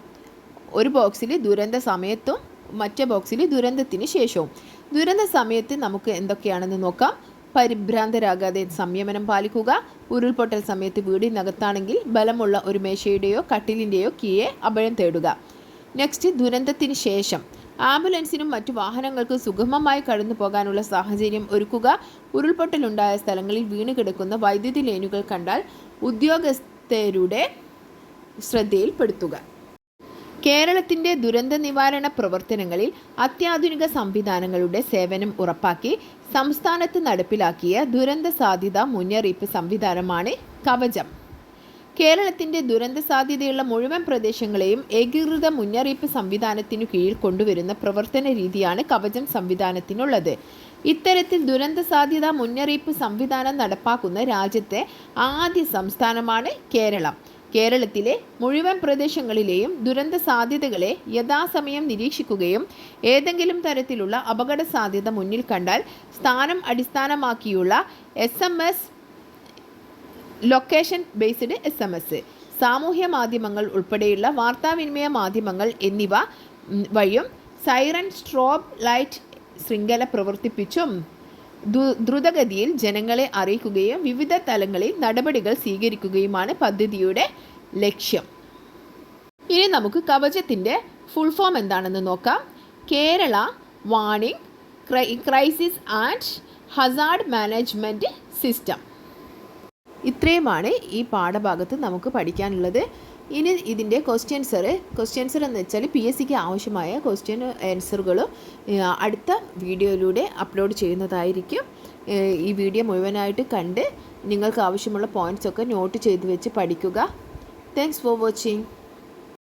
ഒരു ബോക്സിൽ ദുരന്ത സമയത്തും മറ്റേ ബോക്സിൽ ദുരന്തത്തിന് ശേഷവും. ദുരന്ത സമയത്ത് നമുക്ക് എന്തൊക്കെയാണെന്ന് നോക്കാം. പരിഭ്രാന്തരാകാതെ സംയമനം പാലിക്കുക. ഉരുൾപൊട്ടൽ സമയത്ത് വീടിനകത്താണെങ്കിൽ ബലമുള്ള ഒരു മേശയുടെയോ കട്ടിലിൻ്റെയോ കീഴെ അഭയം തേടുക. നെക്സ്റ്റ്, ദുരന്തത്തിന് ശേഷം ആംബുലൻസിനും മറ്റു വാഹനങ്ങൾക്ക് സുഗമമായി കടന്നു പോകാനുള്ള സാഹചര്യം ഒരുക്കുക. ഉരുൾപൊട്ടലുണ്ടായ സ്ഥലങ്ങളിൽ വീണ് കിടക്കുന്ന വൈദ്യുതി ലൈനുകൾ കണ്ടാൽ ഉദ്യോഗസ്ഥരുടെ ശ്രദ്ധയിൽപ്പെടുത്തുക. കേരളത്തിൻ്റെ ദുരന്ത നിവാരണ പ്രവർത്തനങ്ങളിൽ അത്യാധുനിക സംവിധാനങ്ങളുടെ സേവനം ഉറപ്പാക്കി സംസ്ഥാനത്ത് നടപ്പിലാക്കിയ ദുരന്ത സാധ്യതാ മുന്നറിയിപ്പ് സംവിധാനമാണ് കവചം. കേരളത്തിൻ്റെ ദുരന്ത സാധ്യതയുള്ള മുഴുവൻ പ്രദേശങ്ങളെയും ഏകീകൃത മുന്നറിയിപ്പ് സംവിധാനത്തിനു കീഴിൽ കൊണ്ടുവരുന്ന പ്രവർത്തന രീതിയാണ് കവചം സംവിധാനത്തിനുള്ളത്. ഇത്തരത്തിൽ ദുരന്ത സാധ്യതാ മുന്നറിയിപ്പ് സംവിധാനം നടപ്പാക്കുന്ന രാജ്യത്തെ ആദ്യ സംസ്ഥാനമാണ് കേരളം. കേരളത്തിലെ മുഴുവൻ പ്രദേശങ്ങളിലെയും ദുരന്ത സാധ്യതകളെ യഥാസമയം നിരീക്ഷിക്കുകയും ഏതെങ്കിലും തരത്തിലുള്ള അപകട സാധ്യത മുന്നിൽ കണ്ടാൽ സ്ഥാനം അടിസ്ഥാനമാക്കിയുള്ള SMS, ലൊക്കേഷൻ ബേസ്ഡ് SMS, സാമൂഹ്യ മാധ്യമങ്ങൾ ഉൾപ്പെടെയുള്ള വാർത്താവിനിമയ മാധ്യമങ്ങൾ എന്നിവ വഴിയും സൈറൻ സ്ട്രോബ് ലൈറ്റ് ശൃംഖല പ്രവർത്തിപ്പിച്ചും ദ്രുതഗതിയിൽ ജനങ്ങളെ അറിയിക്കുകയും വിവിധ തലങ്ങളിൽ നടപടികൾ സ്വീകരിക്കുകയുമാണ് പദ്ധതിയുടെ ലക്ഷ്യം. ഇനി നമുക്ക് കവചത്തിൻ്റെ ഫുൾ ഫോം എന്താണെന്ന് നോക്കാം. Kerala warning crisis and Hazard management system. ഇത്രയുമാണ് ഈ പാഠഭാഗത്ത് നമുക്ക് പഠിക്കാനുള്ളത്. ഇനി ഇതിൻ്റെ ക്വസ്റ്റ്യൻസർ എന്ന് വെച്ചാൽ PSCക്ക് ആവശ്യമായ ക്വസ്റ്റ്യൻ ആൻസറുകളും അടുത്ത വീഡിയോയിലൂടെ അപ്ലോഡ് ചെയ്യുന്നതായിരിക്കും. ഈ വീഡിയോ മുഴുവനായിട്ട് കണ്ട് നിങ്ങൾക്ക് ആവശ്യമുള്ള പോയിൻറ്റ്സൊക്കെ നോട്ട് ചെയ്ത് വെച്ച് പഠിക്കുക. Thanks for watching.